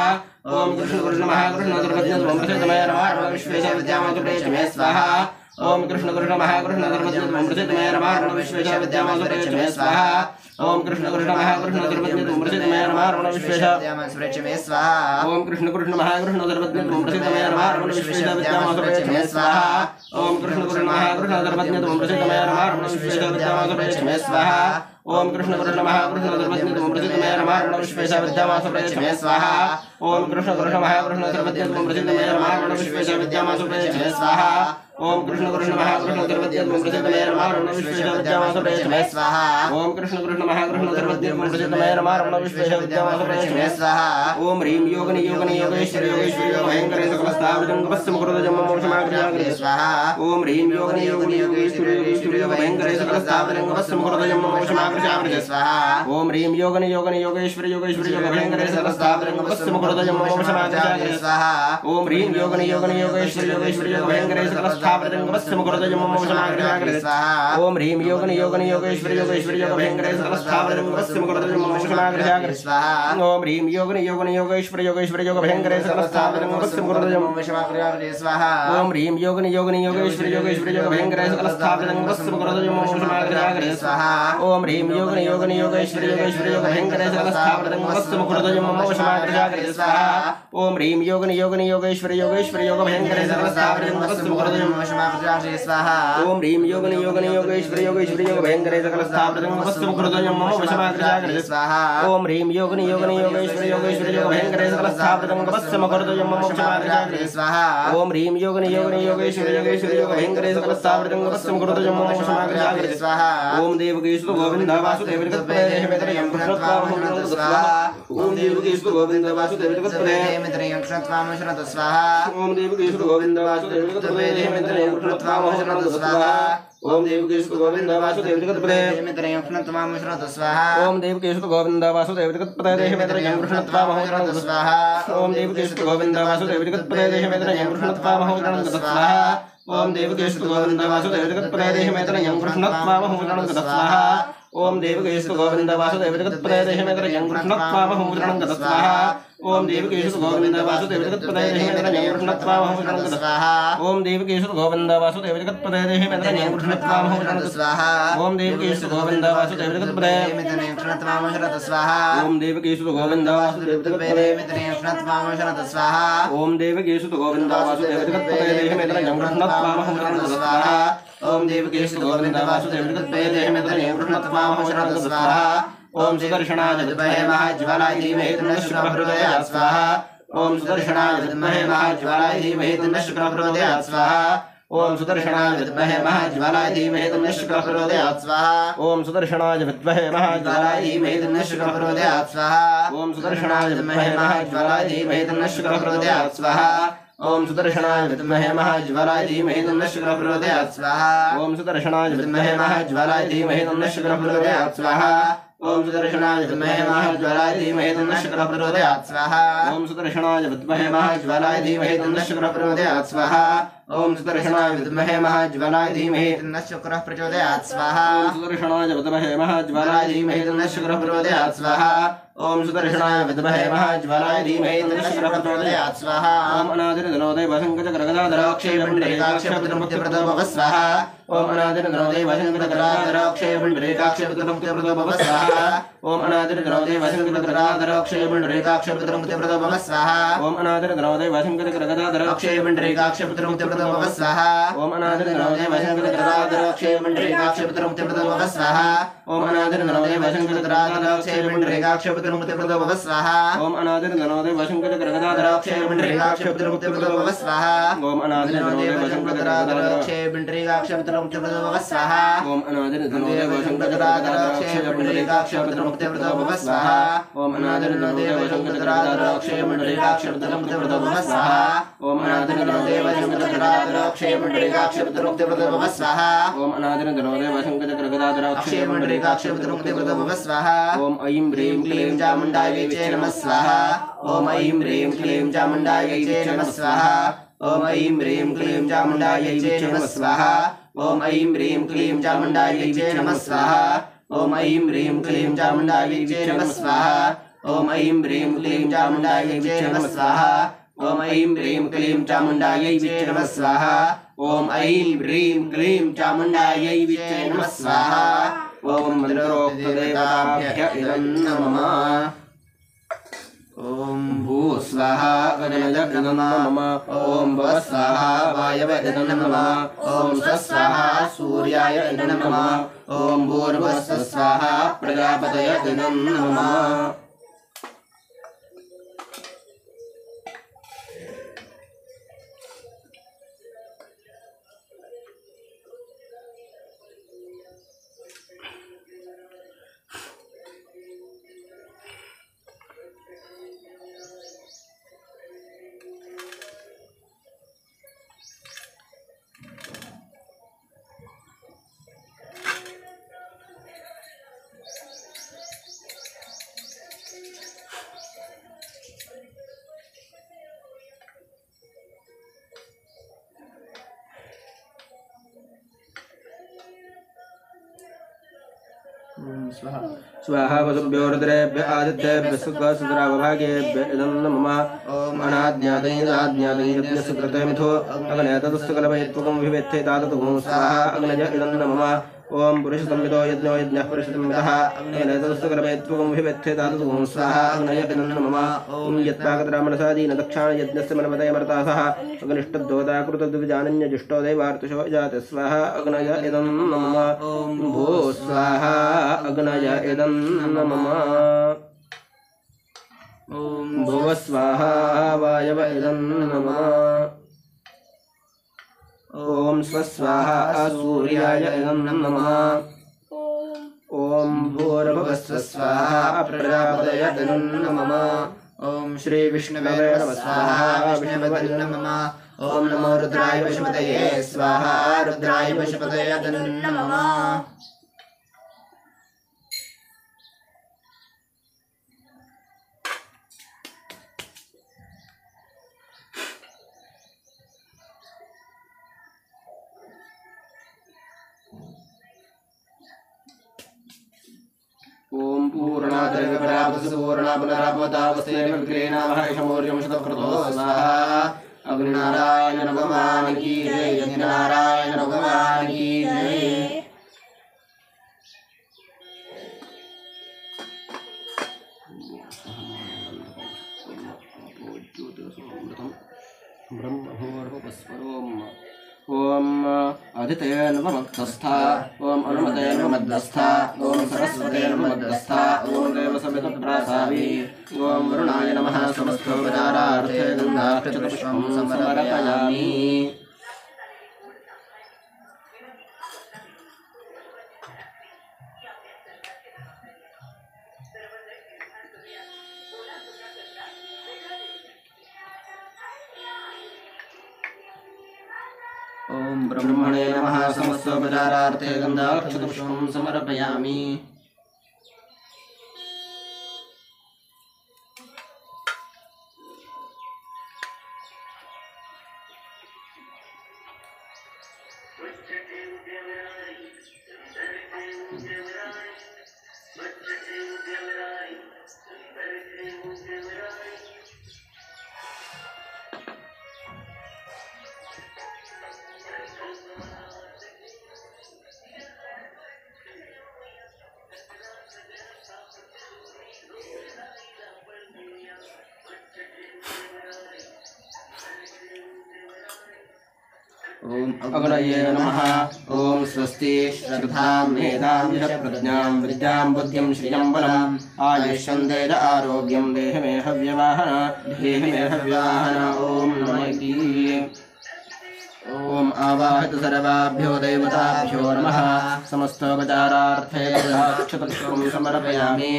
ओम कृष्ण कृष्ण महाकृष्ण सर्वज्ञ त्वं प्रसीद मे रमारमण विश्वेशविद्यामाधुर्यक्षमे स्वाहा ओम कृष्ण कृष्ण महाकृष्ण सर्वज्ञ त्वं प्रसीद मे रमारमण विश्वेशविद्यामाधुर्यक्षमे स्वाहा ओम कृष्ण कृष्ण महाकृष्ण सर्वज्ञ त्वं प्रसीद मे रमारमण विश्वेशविद्यामाधुर्यक्षमे स्वाहा ओम कृष्ण कृष्ण महाकृष्ण सर्वज्ञ त्वं प्रसीद मे रमारमण विश्वेशविद्यामाधुर्यक्षमे स्वाहा ओम कृष्ण कृष्ण महाकृष्ण सर्वज्ञ त्वं प्रसीद मे रमारमण विश्वेशविद्यामाधुर्यक्षमे स्वाहा ओम कृष्ण कृष्ण महाकृष्ण सर्वज्ञ त्वं प्रसीद मे रमारमण विश्वेशविद्यामाधुर्यक्षमे स्वाहा ओम कृष्ण कृष्ण महाकृष्ण सर्वज्ञ त्वं प्रसीद मे रमारमण विश्वेशविद्यामाधुर्यक्षमे स्वाहा ओम कृष्ण कृष्ण महाकृष्ण सर्वज्ञ त्वं प्रसीद मे रमारमण विश्वेशविद्यामाधुर्यक्षमे स्वाहा ओम कृष्ण कृष्ण महाकृष्ण सर्वज्ञ त्वं प्रसीद मे रमारमण विश्वेशविद्यामाधुर्यक्षमे स्वाहा ओम ह्रीं योगनि योगनि योगेश्वरि योगेश्वरि योगभयंकरे सकलस्थावृतं कपस्समुखरुदजं मोक्षमाग्रजाग्रे स्वाहा ओम ह्रीं योगनि योगनि योगेश्वरि योगेश्वरि योगभयंकरे सकलस्थावृतं कपस्समुखरुदजं मोक्षमाग्रजाग्रे स्वाहा ओम ह्रीं योगनि योगनि योगेश्वरि योगेश्वरि योगभयंकरे सकलस्थावृतं कपस्समुखरुदजं मोक्षमाग्रजाग्रे स्वाहा ओम ह्रीं योगनि योगनि योगेश्वरि योगेश्वरि योगभयंकरे सकलस्थावृतं कपस्समुखरुदजं मोक्षमाग्रजाग्रे स्वाहा ओम ह्रीं योगनि योगनि योगेश्वरि योगेश्वरि योगभयंकरे सकलस्थावृतं कपस्समुखरुदजं मोक्षमाग्रजाग्रे स्वाहा ओम ह्रीं योगनि योगनि योगेश्वरि योगेश्वरि योगभयंकरे सकलस्थावृतं कपस्समुखरुदजं मोक्षमाग्रजाग्रे स्वाहा ओम ह्रीं योगनि योगनि योगेश्वरि योगेश्वरि योगभयंकरे सकलस्थावृतं कपस्समुखरुदजं मोक्षमाग्रजाग्रे स्वाहा ओम ह्रीं योगनि योगनि योगेश्वरि योगेश्वरि योगभयंकरे सकलस्थावृतं कपस्समुखरुदजं मोक्षमाग्रजाग्रे स्वाहा ओम ह्रीं योगनि योगनि योगेश्वरि योगेश्वरि योगभयंकरे सकलस्थावृतं कपस्समुखरुदजं मोक्षमाग्रजाग्रे स्वाहा ओम ह्रीं योगनि योगनि योगेश्वरि योगेश्वरि योगभयंकरे सकलस्थावृतं कपस्समुखरुदजं मोक्षमाग्रजाग्रे स्वाहा ओम ह्रीं योगनि योगनि योगेश्वरि योगेश्वरि योगभयंकरे सकलस्थावृतं कपस्समुखरुदजं मोक्षमाग्रजाग्रे स्वाहा ओम ह्रीं योगनि योगनि योगेश्वरि योगेश्वरि योगभयंकरे सकलस्थावृतं कपस्समुखरुदजं मोक्षमाग्रजाग्रे स्वाहा ओम देवकीसु गोविंद वासुदेव जगत्पते देहमेतरयं कृष्णत्वामहुं स्वाहा ओम देवकीसु गोविंद वासुदेव जगत्पते देहमेतरयं कृष्णत्वामहुं स्वाहा ओम देवकीसु गोविंद वासुदेव जगत्पते देहमेतरयं कृष्णत्वामहुं स्वाहा ओम देवकीसु गोविंद वासुदेव जगत्पते देहमेतरयं कृष्णत्वामहुं स्वाहा ओम देवकीसु गोविंद वासुदेव जगत्पते देहमेतरयं कृष्णत्वामहुं स्वाहा ओम देवकीसु गोविंद वासुदेव जगत्पते देहमेतरयं कृष्णत्वामहुं स्वाहा ओम देवकीसु गोविंद वासुदेव जगत्पते देहमेतरयं कृष्णत्वामहुं स्वाहा ओम देवकीसु गोविंद वासुदेव जगत्पते देहमेतरयं कृष्णत्वामहुं स्वाहा ओम देवकीसु गोविंद वासुदेव जगत्पते देहमेतरयं कृष्णत्वामहुं स्वाहा ओम देवकीसु गोविंद वासुदेव जगत्पते देहमेतरयं कृष्णत्वामहुं स्वाहा ओम देवकीसु गोविंद वासुदेव जगत्पते देहमेतरयं कृष्णत्वामहुं स्वाहा ओम देवकीसु गोविंद वासुदेव जगत्पते देहमेतरयं कृष्णत्वामहुं स्वाहा ओम देवकीसु गोविंद वासुदेव जगत्पते देहमेतरयं कृष्णत्वामहुं स्वाहा ओम देवकीसु गोविंद वासुदेव जगत्पते देहमेतरयं कृष्णत्वामहुं स्वाहा ओम सुदर्शनाय विद्महे महाज्वालाय धीमहि तन्नः शुक्रः प्रचोदयात् स्वाहा ओम सुदर्शनाय विद्महे महाज्वालाय धीमहि तन्नः शुक्रः प्रचोदयात् स्वाहा ओम सुदर्शनाय विद्महे महाज्वालाय धीमहि तन्नः शुक्रः प्रचोदयात् स्वाहा ओम सुदर्शनाय विद्महे महाज्वालाय धीमहि तन्नः शुक्रः प्रचोदयात् स्वाहा ओम सुदर्शनाय विद्महे महाज्वालाय धीमहि तन्नः शुक्रः प्रचोदयात् स्वाहा ओम सुदर्शनाय विद्महे महाज्वालाय धीमहि तन्नः शुक्रः प्रचोदयात् स्वाहा ओम सुदर्शनाय विद्महे महाज्वालाय धीमहि तन्नः शुक्रः प्रचोदयात् स्वाहा ओम सुदर्शनाय विद्महे महाज्वालाय धीमहि तन्नः शुक्रः प्रचोदयात् स्वाहा ओम सुदर्शनाय विद्महे महाज्वालाय धीमहि तन्नः शुक्रः प्रचोदयात् स्वाहा ओम सुदर्शनाय विद्महे महाज्वालाय धीमहि तन्नः शुक्रः प्रचोदयात् स्वाहा ओम सुदर्शनाय विद्महे महाज्वालाय धीमहि तन्नः शुक्रः प्रचोदयात् स्वाहा ओम सुदर्शनाय विद्महे महाज्वालाय धीमहि तन्नः प्रचोदयात् स्वाहा ओम अनादिर्धनोदय वसंकचक्रगदाधराक्षय पुण्डरीकाक्षय पुत्रमुक्तिप्रदो भव स्वाहा ओम अनादिर्धनोदय वसंकचक्रगदाधराक्षय पुण्डरीकाक्षय पुत्रमुक्तिप्रदो भव स्वाहा ओम अनादिर्धनोदय वसंकचक्रगदाधराक्षय पुण्डरीकाक्षय पुत्रमुक्तिप्रदो भव स्वाहा ओम अनादिर्धनोदय वसंकचक्रगदाधराक्षय पुण्डरीकाक्षय पुत्रमुक्तिप्रदो भव स्वाहा ओम अनादिर्धनोदय वसंकचक्रगदाधराक्षय पुण्डरीकाक्षय पुत्रमुक्तिप्रदो भव स्वाहा ओम अनादिर्धनोदय वसंकचक्रगदाधराक्षय पुण्डरीकाक्षय पुत्रमुक्तिप्रदो भव स्वाहा ओम अनादिर्धनोदय वसंकचक्रगदाधराक्षय पुण्डरीकाक्षय पुत्रमुक्तिप्रदो भव स्वाहा ओम अनादिर्धनोदय वसंकचक्रगदाधराक्षय पुण्डरीकाक्षय पुत्रमुक्तिप्रदो भव स्वाहा ओम अनादिर्धनोदय वसंकचक्रगदाधराक्षय पुण्डरीकाक्षय पुत्रमुक्तिप्रदो भव स्वाहा ओम अनादिर्धनोदय वसंकचक्रगदाधराक्षय पुण्डरीकाक्षय पुत्रमुक्तिप्रदो भव स्वाहा ओम अनादिर्धनोदय वसंकचक्रगदाधराक्षय पुण्डरीकाक्षय पुत्रमुक्तिप्रदो भव स्वाहा ओम अनादिर्धनोदय वसंकचक्रगदाधराक्षय पुण्डरीकाक्षय पुत्रमुक्तिप्रदो भव स्वाहा ओम ऐं ह्रीं क्लीं चामुण्डायै च नमः स्वाहा ओम ऐं ह्रीं क्लीं चामुण्डायै च नमः स्वाहा ओम ऐं ह्रीं क्लीं चामुण्डायै च नमः स्वाहा ओम ऐं ह्रीं क्लीं चामुण्डायै च नमः स्वाहा ओम ऐं ह्रीं क्लीं चामुण्डायै च नमः स्वाहा ओम ऐं ह्रीं क्लीं चामुण्डायै च नमः स्वाहा ओम ऐं ह्रीं क्लीं चामुण्डायै च नमः स्वाहा ओम ऐं ह्रीं क्लीं चामुण्डायै च नमः स्वाहा ओम मंत्रोक्तदेवताभ्य इदं नमः ओम भू स्वाहा गणय इदं नमः ओम व स्वाहा वायव इदं नमः ओम स्वाहा सूर्याय इदं नमः ओम भूर्भुवस्सुः स्वाहा प्रजापतये इदं नमः स्वाहा वसुभ्यो रुद्रेभ्य आदित्येभ्य सुखसुतरावभागेभ्य इदं नमः ओम अनाज्ञातैराज्ञातैरज्ञस्य सुकृते मिथो अग्नयतदुस्तकलभयत्वकं विवेत्थे ताततुं स्वाहा अग्नय इदं नमः ओम पुरुषसंविदो यज्ञो यज्ञः पुरुषसंविदः अग्नयतदुस्तकलभयत्वकं विवेत्थे ताततुं स्वाहा अग्नय इदं नमः ओम यत्पाकतरामनसादीन दक्षाणयज्ञस्य मनमतय मर्तासः अग्निष्टद्योताकृतद्विजानन्यजुष्टो दैवार्तुषो जाते स्वाहा अग्नय इदं नमः ओम भू स्वाहा अग्नय इदं नमः ओम भुव स्वाहा वायव इदं नमः ओम स्वस्वाहा सूर्याय इदं नमः ओम भूर्भुवस्सुः स्वाहा प्रजापतये इदं नमः ओम श्री विष्णवे नमः स्वाहा विष्णवे नमः ओम नमो रुद्राय पशुपतये स्वाहा रुद्राय पशुपतये इदं नमः ओम पूर्णाद्रव्यपरापसुपूर्णापुनरापवतावस्तेन स्वाहा अग्निनारायण भगवान की जय यज्ञनारायण भगवान की जय ओम आदित्य नमस्तस्था ओम अनुमते नमद्दस्था ओम सरस्वते नमद्दस्था ओम देवसमितप्रासावी ओम वरुणाय नमः समस्तोपचारार्थे गन्धाक्षतपुष्पं समर्पयामि ओम ब्रह्मणे नमः समस्तोपचारार्थे गन्धाक्षतपुष्पं समर्पयामि ॐ अग्नये नमः ॐ स्वस्ति श्रद्धां मेधां यश प्रज्ञां विद्यां बुद्धिं श्रियं बलम् आयुष्यन्देज आरोग्यं देहि मे हव्यवाहन ॐ नमैति ॐ आवाहत सर्वाभ्यो देवताभ्यो नमः समस्तोपचारार्थे क्षतपुष्पं समर्पयामि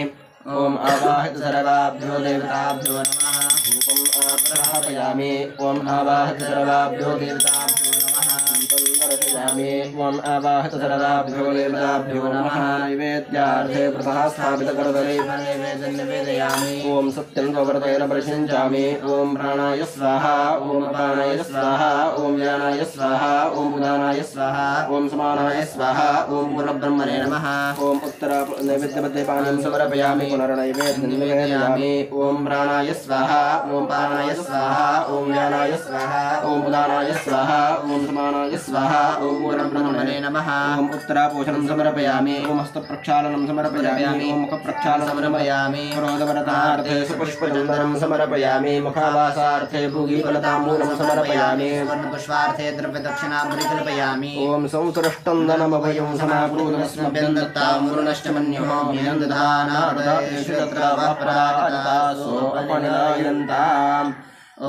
ॐ आवाहत सर्वाभ्यो देवताभ्यो नमः धूपम् आग्रापयामि ॐ आवाहत सर्वाभ्यो देवताभ्यो नमः दीपं दर्शयामि ॐ आवाहत सर्वाभ्यो देवताभ्यो नमः नैवेद्यार्थे प्रथः स्थापितकरतले नैवेद्यं निवेदयामि ॐ सत्यं स्वव्रतेन परिषिञ्चामि ॐ प्राणाय स्वाहा ॐ अपानाय स्वाहा ॐ व्यानाय स्वाहा ॐ उदानाय स्वाहा ॐ समानाय स्वाहा ॐ पुनर्ब्रह्मणे नमः ॐ उत्तरा नैवेद्यमध्ये पानीं समर्पयामि पुनर्नैवेद्यं निवेदयामि ॐ प्राणाय स्वाहा ॐ पानाय स्वाहा ॐ व्यानाय स्वाहा ॐ उदानाय स्वाहा ॐ समानाय स्वाहा ॐ पुनर्ब्रह्मणे नमः ॐ उत्तरापोषणं समर्पयामि ॐ हस्तप्रक्षालनं समर्पयामि ॐ मुखप्रक्षालनं समर्पयामि क्रोधवरतार्थे सुपुष्पचन्दनं समर्पयामि मुखावासार्थे भूगीफलताम्बूलं समर्पयामि पुष्पार्थे द्रव्यदक्षिणां परिकल्पयामि ॐ संसृष्टन्दनमभयं समाप्रूतमस्मभ्यं दत्ताम्बूर्णश्च मन्युः मिनं दधानार्देषु तत्र वःपरागतासो अपनिलायन्ताम्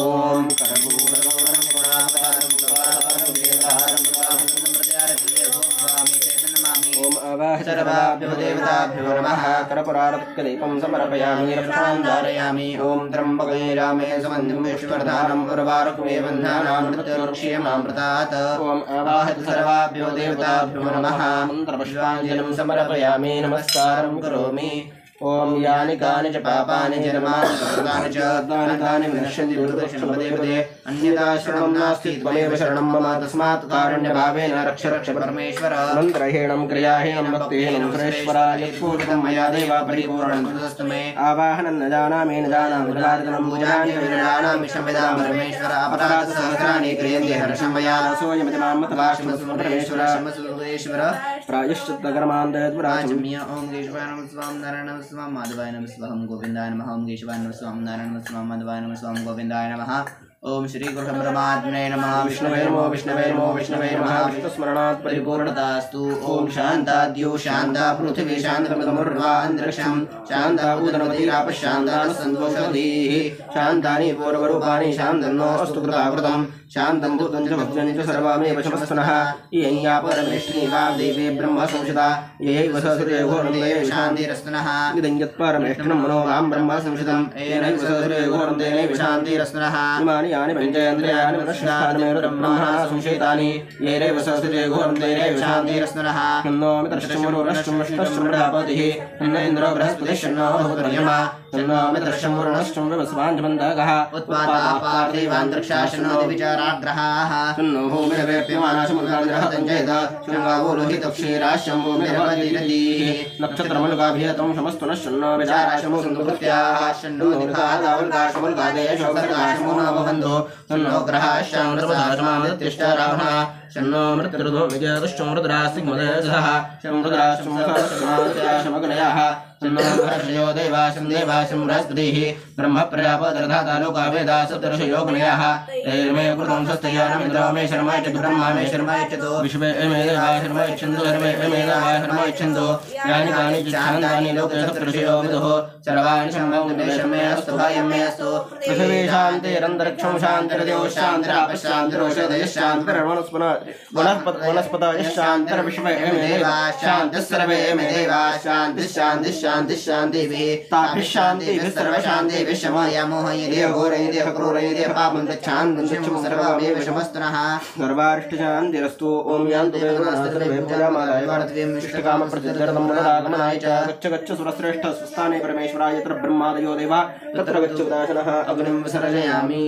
ॐ कर्पूरगौरं गुणावतारं सुवारं वेदारं प्रदाहं प्रत्यारभूमि चैतन्यमामि ॐ अवाह सर्वाभ्यो देवताभ्यो नमः कर्पूरार्कदीपं समर्पयामि रक्षां धारयामि ॐ त्र्यम्बके रामे समन्वितं विष्णुवर्धनम् उर्वारुकमे बन्धानां मृत्युर्क्षेमां प्रदात ॐ अवाह सर्वाभ्यो देवताभ्यो नमः मन्त्रपुष्पाञ्जलिं समर्पयामि नमस्कारं करोमि ॐ यानि कानि च पापानि जन्मानि कृतानि च तानि विनश्यन्ति दुर्दशपदे अन्यथा शरणं नास्ति त्वमेव शरणं मम तस्मात् कारुण्यभावेन रक्ष रक्ष परमेश्वर मन्त्रहीनं क्रियाहीनं भक्तिहीनं सुरेश्वराय यत्पूजितं मया देव परिपूर्णं तदस्तु मे आवाहनं न जानामि प्रार्थनं पूजानि न जानामि क्षम्यतां परमेश्वर अपराधसहस्राणि क्रियन्ते हर्षं मया सोऽयमिति मां मतवाश्मसु परमेश्वर परमेश्वर प्रायश्चित्तकर्मान्तराजम्य ॐ केशवाय नमः स्वां नारायणं स्वां माधवाय नमः स्वां गोविन्दाय नमः ॐ केशवाय नमः स्वां नारायणं नमः स्वां माधवाय नमः स्वां गोविन्दाय नमः ओम श्री गुरु परमात्मने नमः विष्णवे नमो विष्णवे नमो विष्णवे नमः विष्णुस्मरणात् परिपूर्णतास्तु ओम शान्ताद्यो शान्ता पृथिवी शान्तमृतमुर्वा अन्तरिक्षं शान्ता उदनमतिराप शान्ता सन्तोषधीः शान्तानि पूर्वरूपाणि शान्तन्नो अस्तु कृताकृतं शान्तं भूतं च भक्तं च सर्वमेव शमस्तनः यया परमेष्ठी वाग्देवी ब्रह्म संहिता यैव सहस्रे घोरन्ते शान्तिरस्तनः इदं यत्परमेष्ठिनं मनो वां ब्रह्म संहितं येनैव सहस्रे घोरन्ते शान्तिरस्तनः इमानि यानि पञ्चेन्द्रियाणि मनश्शास्त्राणि ब्रह्मणा संशयितानि येनैव सहस्रे घोरन्ते शान्तिरस्तनः तन्नो मित्रश्चं वरुणश्चं विष्णुश्चं प्रजापतिः तन्न इन्द्रो बृहस्पतिः शन्नो भूतर्यमा तन्नो मित्रश्चं वरुणश्चं विवस्वाञ्जमन्तकः उत्पाताः पार्थिवान्तरिक्षा शन्नो दिविचाराग्रहाः तन्नो भूमिरवेप्यमानाशमुद्रान्द्रः तञ्जयत शृङ्गावो लोहितक्षीराश्यं भूमिरवतिरतीः नक्षत्रमल्काभियतं शमस्तुनः शन्नो विचाराशमो सन्तुभृत्याः शन्नो निखादावल्काशमुल्कादेशो गर्गाशमो नवबन्धो तन्नो ग्रहाश्चामृतमादित्यष्टारावणः शन्नो मृत्युर्धो विजयदुश्च मृतरासिंहदेशः शमृतराश्चमगणयाः तन्नो हर्षयो देवाशं देवाशं बृहस्पतिः ब्रह्म प्रजापतिर्धाता लोका वेदा सप्तर्षयोगणयाः तैर्मे कृतं स्वस्तयानमिन्द्रो मे शर्मा च ब्रह्मा मे शर्मा च विश्वे मे देवा शर्मा इच्छन्तु सर्वे मे देवा शर्मा इच्छन्तु यानि कानि च छान्दानि लोके सप्तर्षयो विदुः सर्वाणि शम्भं मे अस्तु भायं मे अस्तु पृथिवी शान्तिरन्तरिक्षं शान्तिर्देवो शान्तिरापः शान्तिरोषधयः शान्तिर्वनस्पतयः शान्तिर्विश्वे मे देवा शान्तिः सर्वे मे देवा शान्तिः शान्तिः शान्तिः शान्तिभिः ताभिः शान्तिभिः सर्वशान्तिभिः शमय मोहय देह घोरय देह क्रूरय देह पापं तच्छान्तं शिक्षं सर्वमेव शमस्तनः सर्वारिष्टशान्तिरस्तु ॐ यान्तु वेदनास्ते पूजामादाय भारतीयं इष्टकामप्रसिद्ध्यर्थं मनरागमनाय च गच्छ सुरश्रेष्ठ स्वस्थाने परमेश्वराय यत्र ब्रह्मादयो देवा तत्र गच्छ उदासनः अग्निं विसर्जयामि।